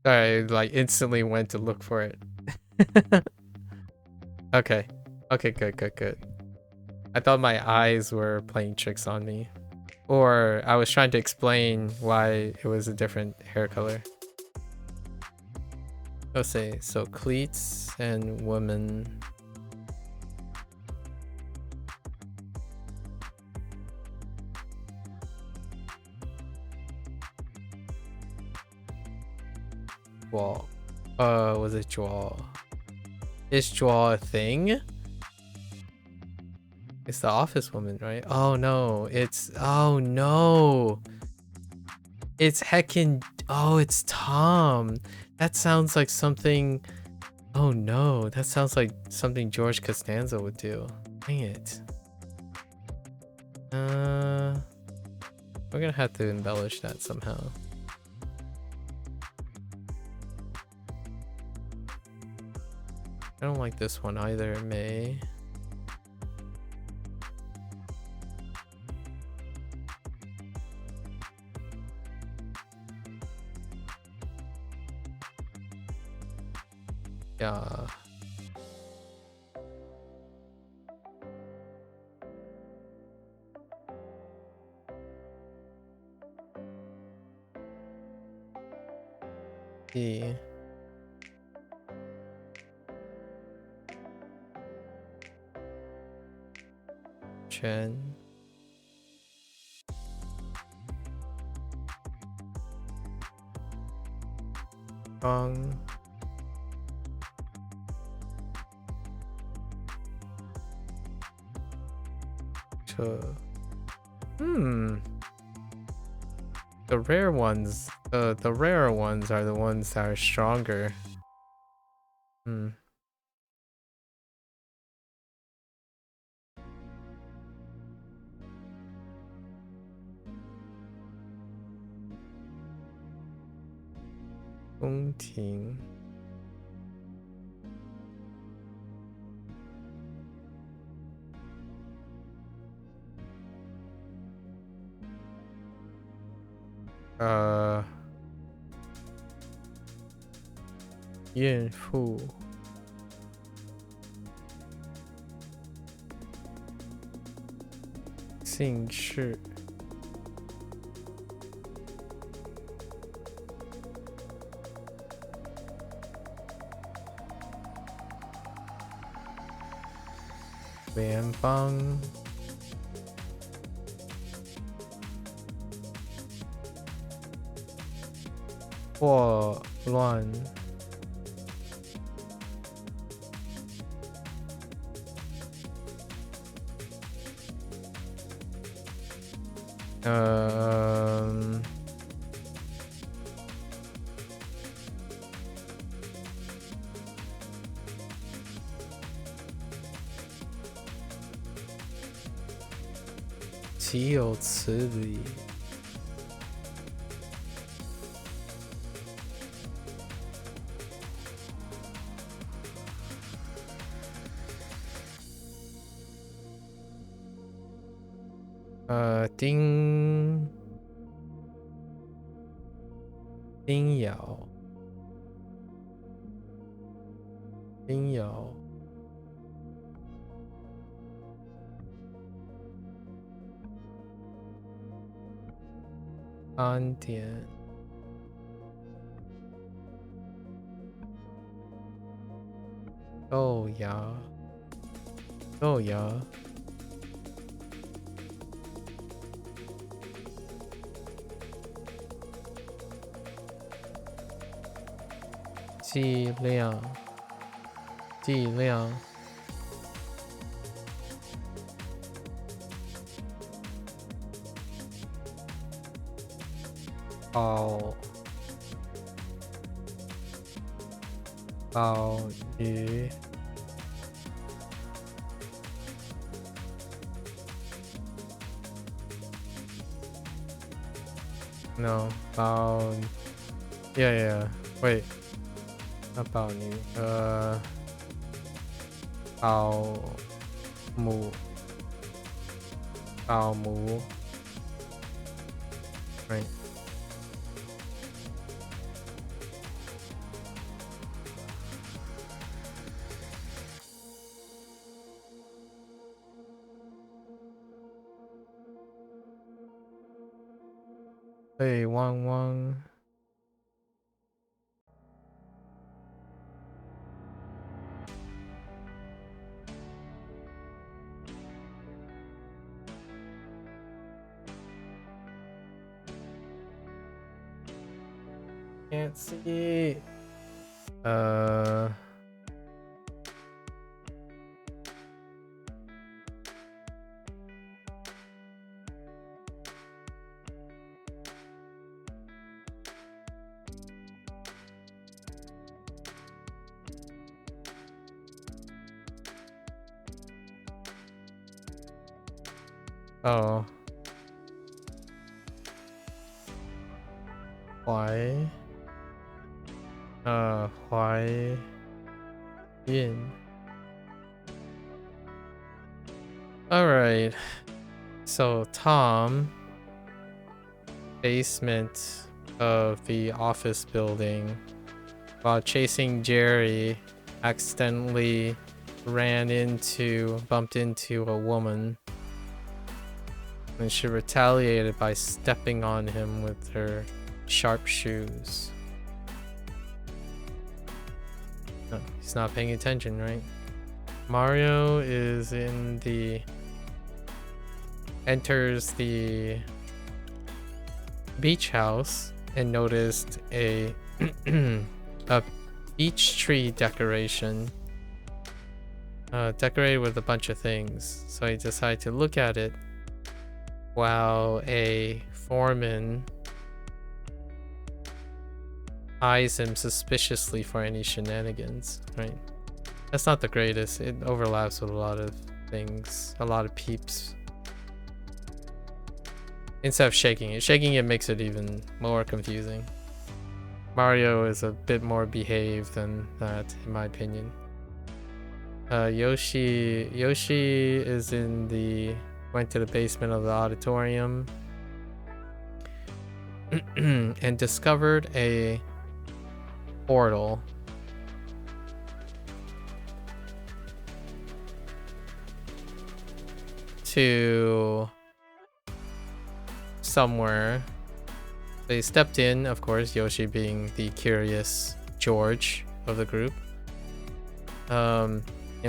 I like instantly went to look for it. Okay. Okay, good, good, good. I thought my eyes were playing tricks on me. Or I was trying to explain why it was a different hair color. Let's say, so cleats and woman. Jua. Was it Jua? Is Jua a thing? It's the office woman, right? Oh no, it's... Oh no! It's heckin... Oh, it's Tom! That sounds like something... Oh no, that sounds like something George Costanza would do. Dang it. We're gonna have to embellish that somehow. I don't like this one either, May. Yeah. E. Chen. Wrong. The rare ones, the rarer ones are the ones that are stronger. 宫廷。孕妇。姓氏。联邦。霍乱。岂有此理！丁瑶。安点。豆芽。剂量。鲍鱼。No, yeah. Wait, not 鲍鱼。保姆。Right. 对，汪汪。Can't see. Oh. 怀孕。Alright. So Tom, basement of the office building, while chasing Jerry, accidentally bumped into a woman. And she retaliated by stepping on him with her sharp shoes. No, he's not paying attention, right? Mario enters the beach house and noticed a beach tree decoration. Decorated with a bunch of things. So he decided to look at it while a foreman eyes him suspiciously for any shenanigans, right? That's not the greatest. It overlaps with a lot of things, a lot of peeps. Instead of shaking it makes it even more confusing. Mario is a bit more behaved than that, in my opinion. Yoshi is went to the basement of the auditorium and discovered a portal to somewhere. They stepped in, of course, Yoshi being the curious George of the group, and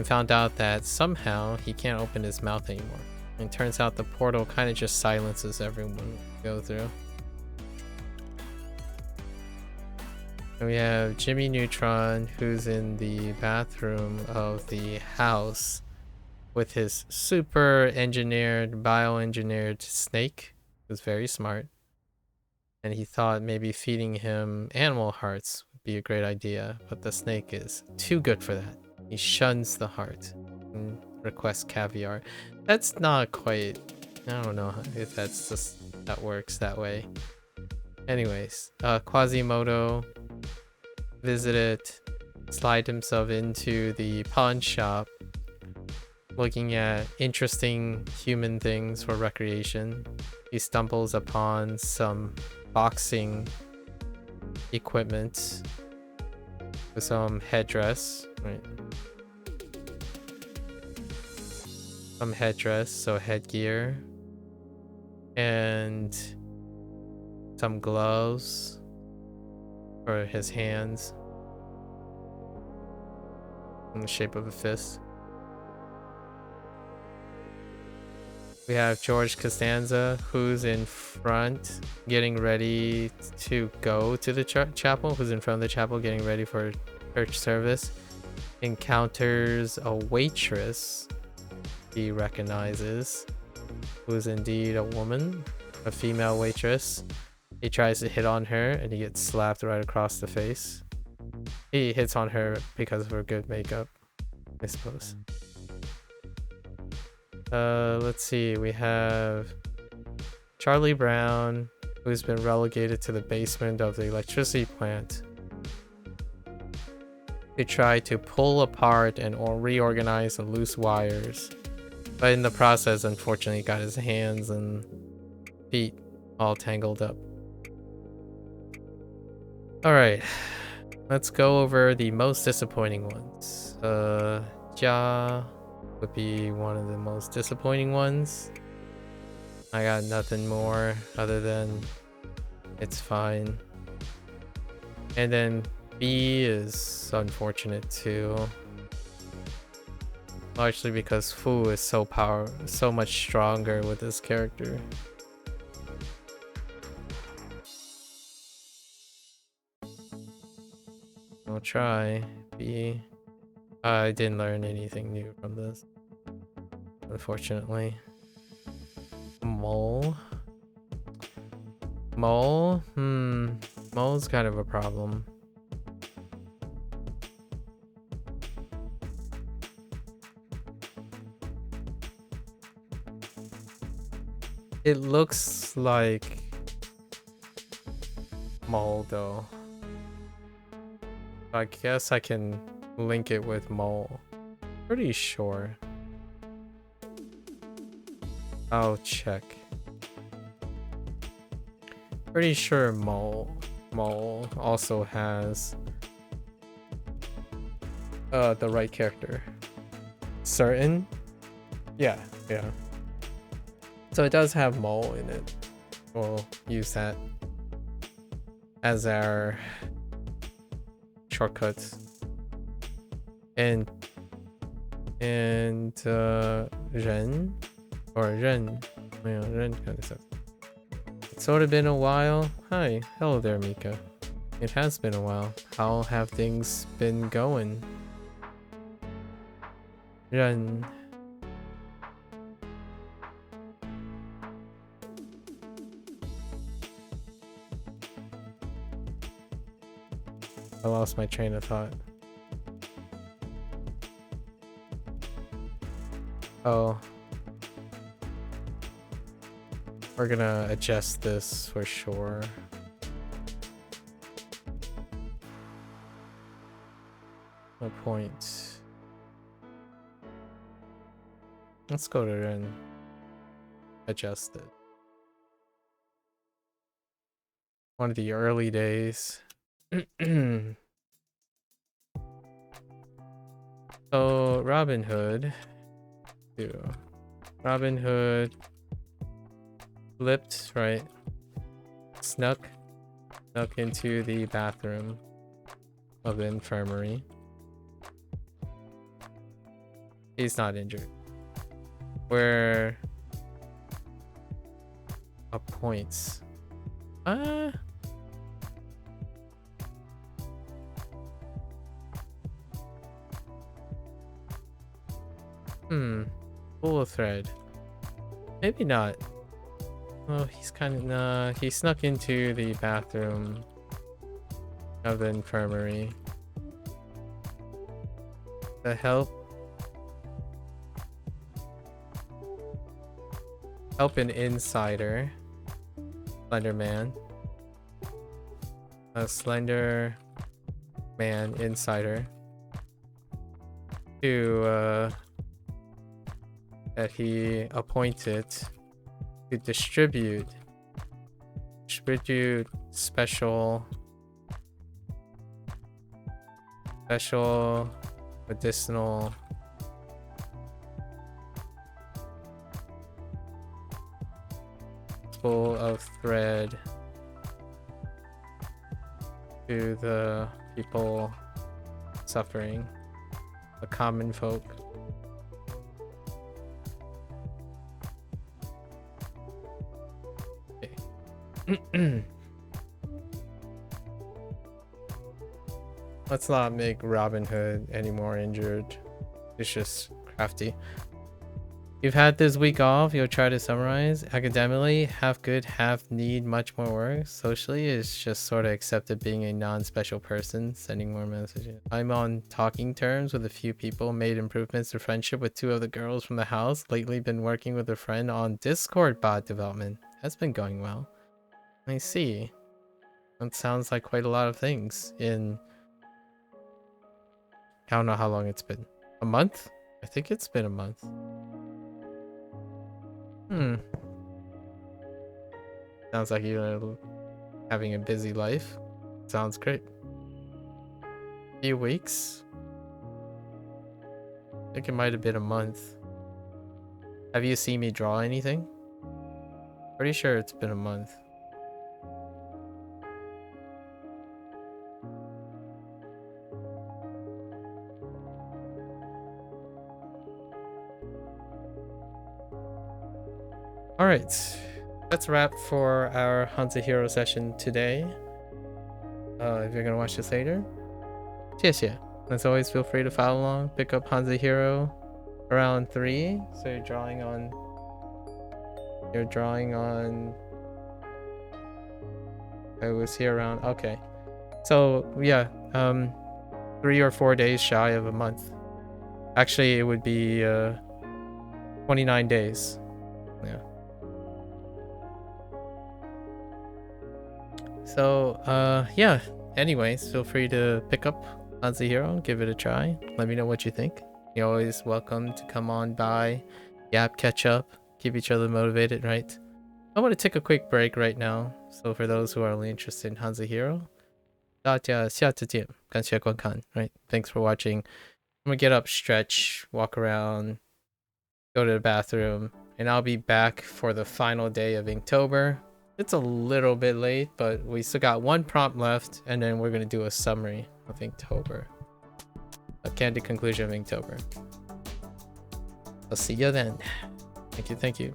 found out that somehow he can't open his mouth anymore. And it turns out the portal kind of just silences everyone we go through. And we have Jimmy Neutron, who's in the bathroom of the house with his super engineered, bioengineered snake, who's very smart. And he thought maybe feeding him animal hearts would be a great idea, but the snake is too good for that. He shuns the heart and requests caviar. That's not quite... I don't know if that works that way. Anyways, Quasimodo visited, slide himself into the pawn shop, looking at interesting human things for recreation. He stumbles upon some boxing equipment with some headdress, right? Some headdress, so headgear, and some gloves for his hands in the shape of a fist. We have George Costanza, who's in front, getting ready to go to the chapel, who's in front of the chapel getting ready for church service. Encounters a waitress he recognizes, who's indeed a woman, a female waitress. He tries to hit on her and he gets slapped right across the face. He hits on her because of her good makeup, I suppose. Let's see, we have Charlie Brown, who's been relegated to the basement of the electricity plant. They try to pull apart and reorganize the loose wires, but in the process, unfortunately, got his hands and feet all tangled up. Alright, let's go over the most disappointing ones. Ja would be one of the most disappointing ones. I got nothing more other than it's fine. And then B is unfortunate too, largely because Fu is so much stronger with this character. I'll try B. I didn't learn anything new from this, unfortunately. Mole? Mole's kind of a problem. It looks like Mole though. I guess I can link it with Mole. Pretty sure. I'll check. Pretty sure Mole also has the right character. Certain? Yeah. So it does have Mole in it. We'll use that as our shortcuts. And Ren or Ren. Yeah, Ren kind of stuff. It's sort of been a while. Hi, hello there, Mika. It has been a while. How have things been going? Ren. I lost my train of thought. Oh. We're gonna adjust this for sure. A point. Let's go to and adjust it. One of the early days. So Robin Hood. Robin Hood flipped, right? Snuck into the bathroom of the infirmary. He's not injured. Where appoints. Pull a thread. Maybe not. Oh, he's kind of nah. He snuck into the bathroom of the infirmary. To help an insider. Slender Man. A Slender Man insider. To that he appointed to distribute special medicinal full of thread to the people suffering, the common folk. Let's not make Robin Hood any more injured. It's just crafty. You've had this week off. You'll try to summarize. Academically, half good, half need much more work. Socially, it's just sort of accepted being a non-special person, sending more messages. I'm on talking terms with a few people, made improvements to friendship with 2 of the girls from the house. Lately been working with a friend on Discord bot development. That's been going well. I see. That sounds like quite a lot of things in... I don't know how long it's been. A month? I think it's been a month. Sounds like you're having a busy life. Sounds great. Few weeks? I think it might have been a month. Have you seen me draw anything? Pretty sure it's been a month. Alright, that's a wrap for our HanziHero session today. If you're gonna watch this later, 谢谢. As always, feel free to follow along. Pick up HanziHero around 3. So you're drawing on... I was here around... Okay. So, yeah. 3 or 4 days shy of a month. Actually, it would be 29 days. Yeah. So, yeah. Anyways, feel free to pick up HanziHero, give it a try. Let me know what you think. You're always welcome to come on by, yap, catch up, keep each other motivated, right? I want to take a quick break right now. So for those who are only interested in HanziHero, 大家下次见，感谢观看, right? Thanks for watching. I'm gonna get up, stretch, walk around, go to the bathroom, and I'll be back for the final day of Inktober. It's a little bit late, but we still got 1 prompt left, and then we're gonna do a summary of Inktober. A candid conclusion of Inktober. I'll see you then. Thank you.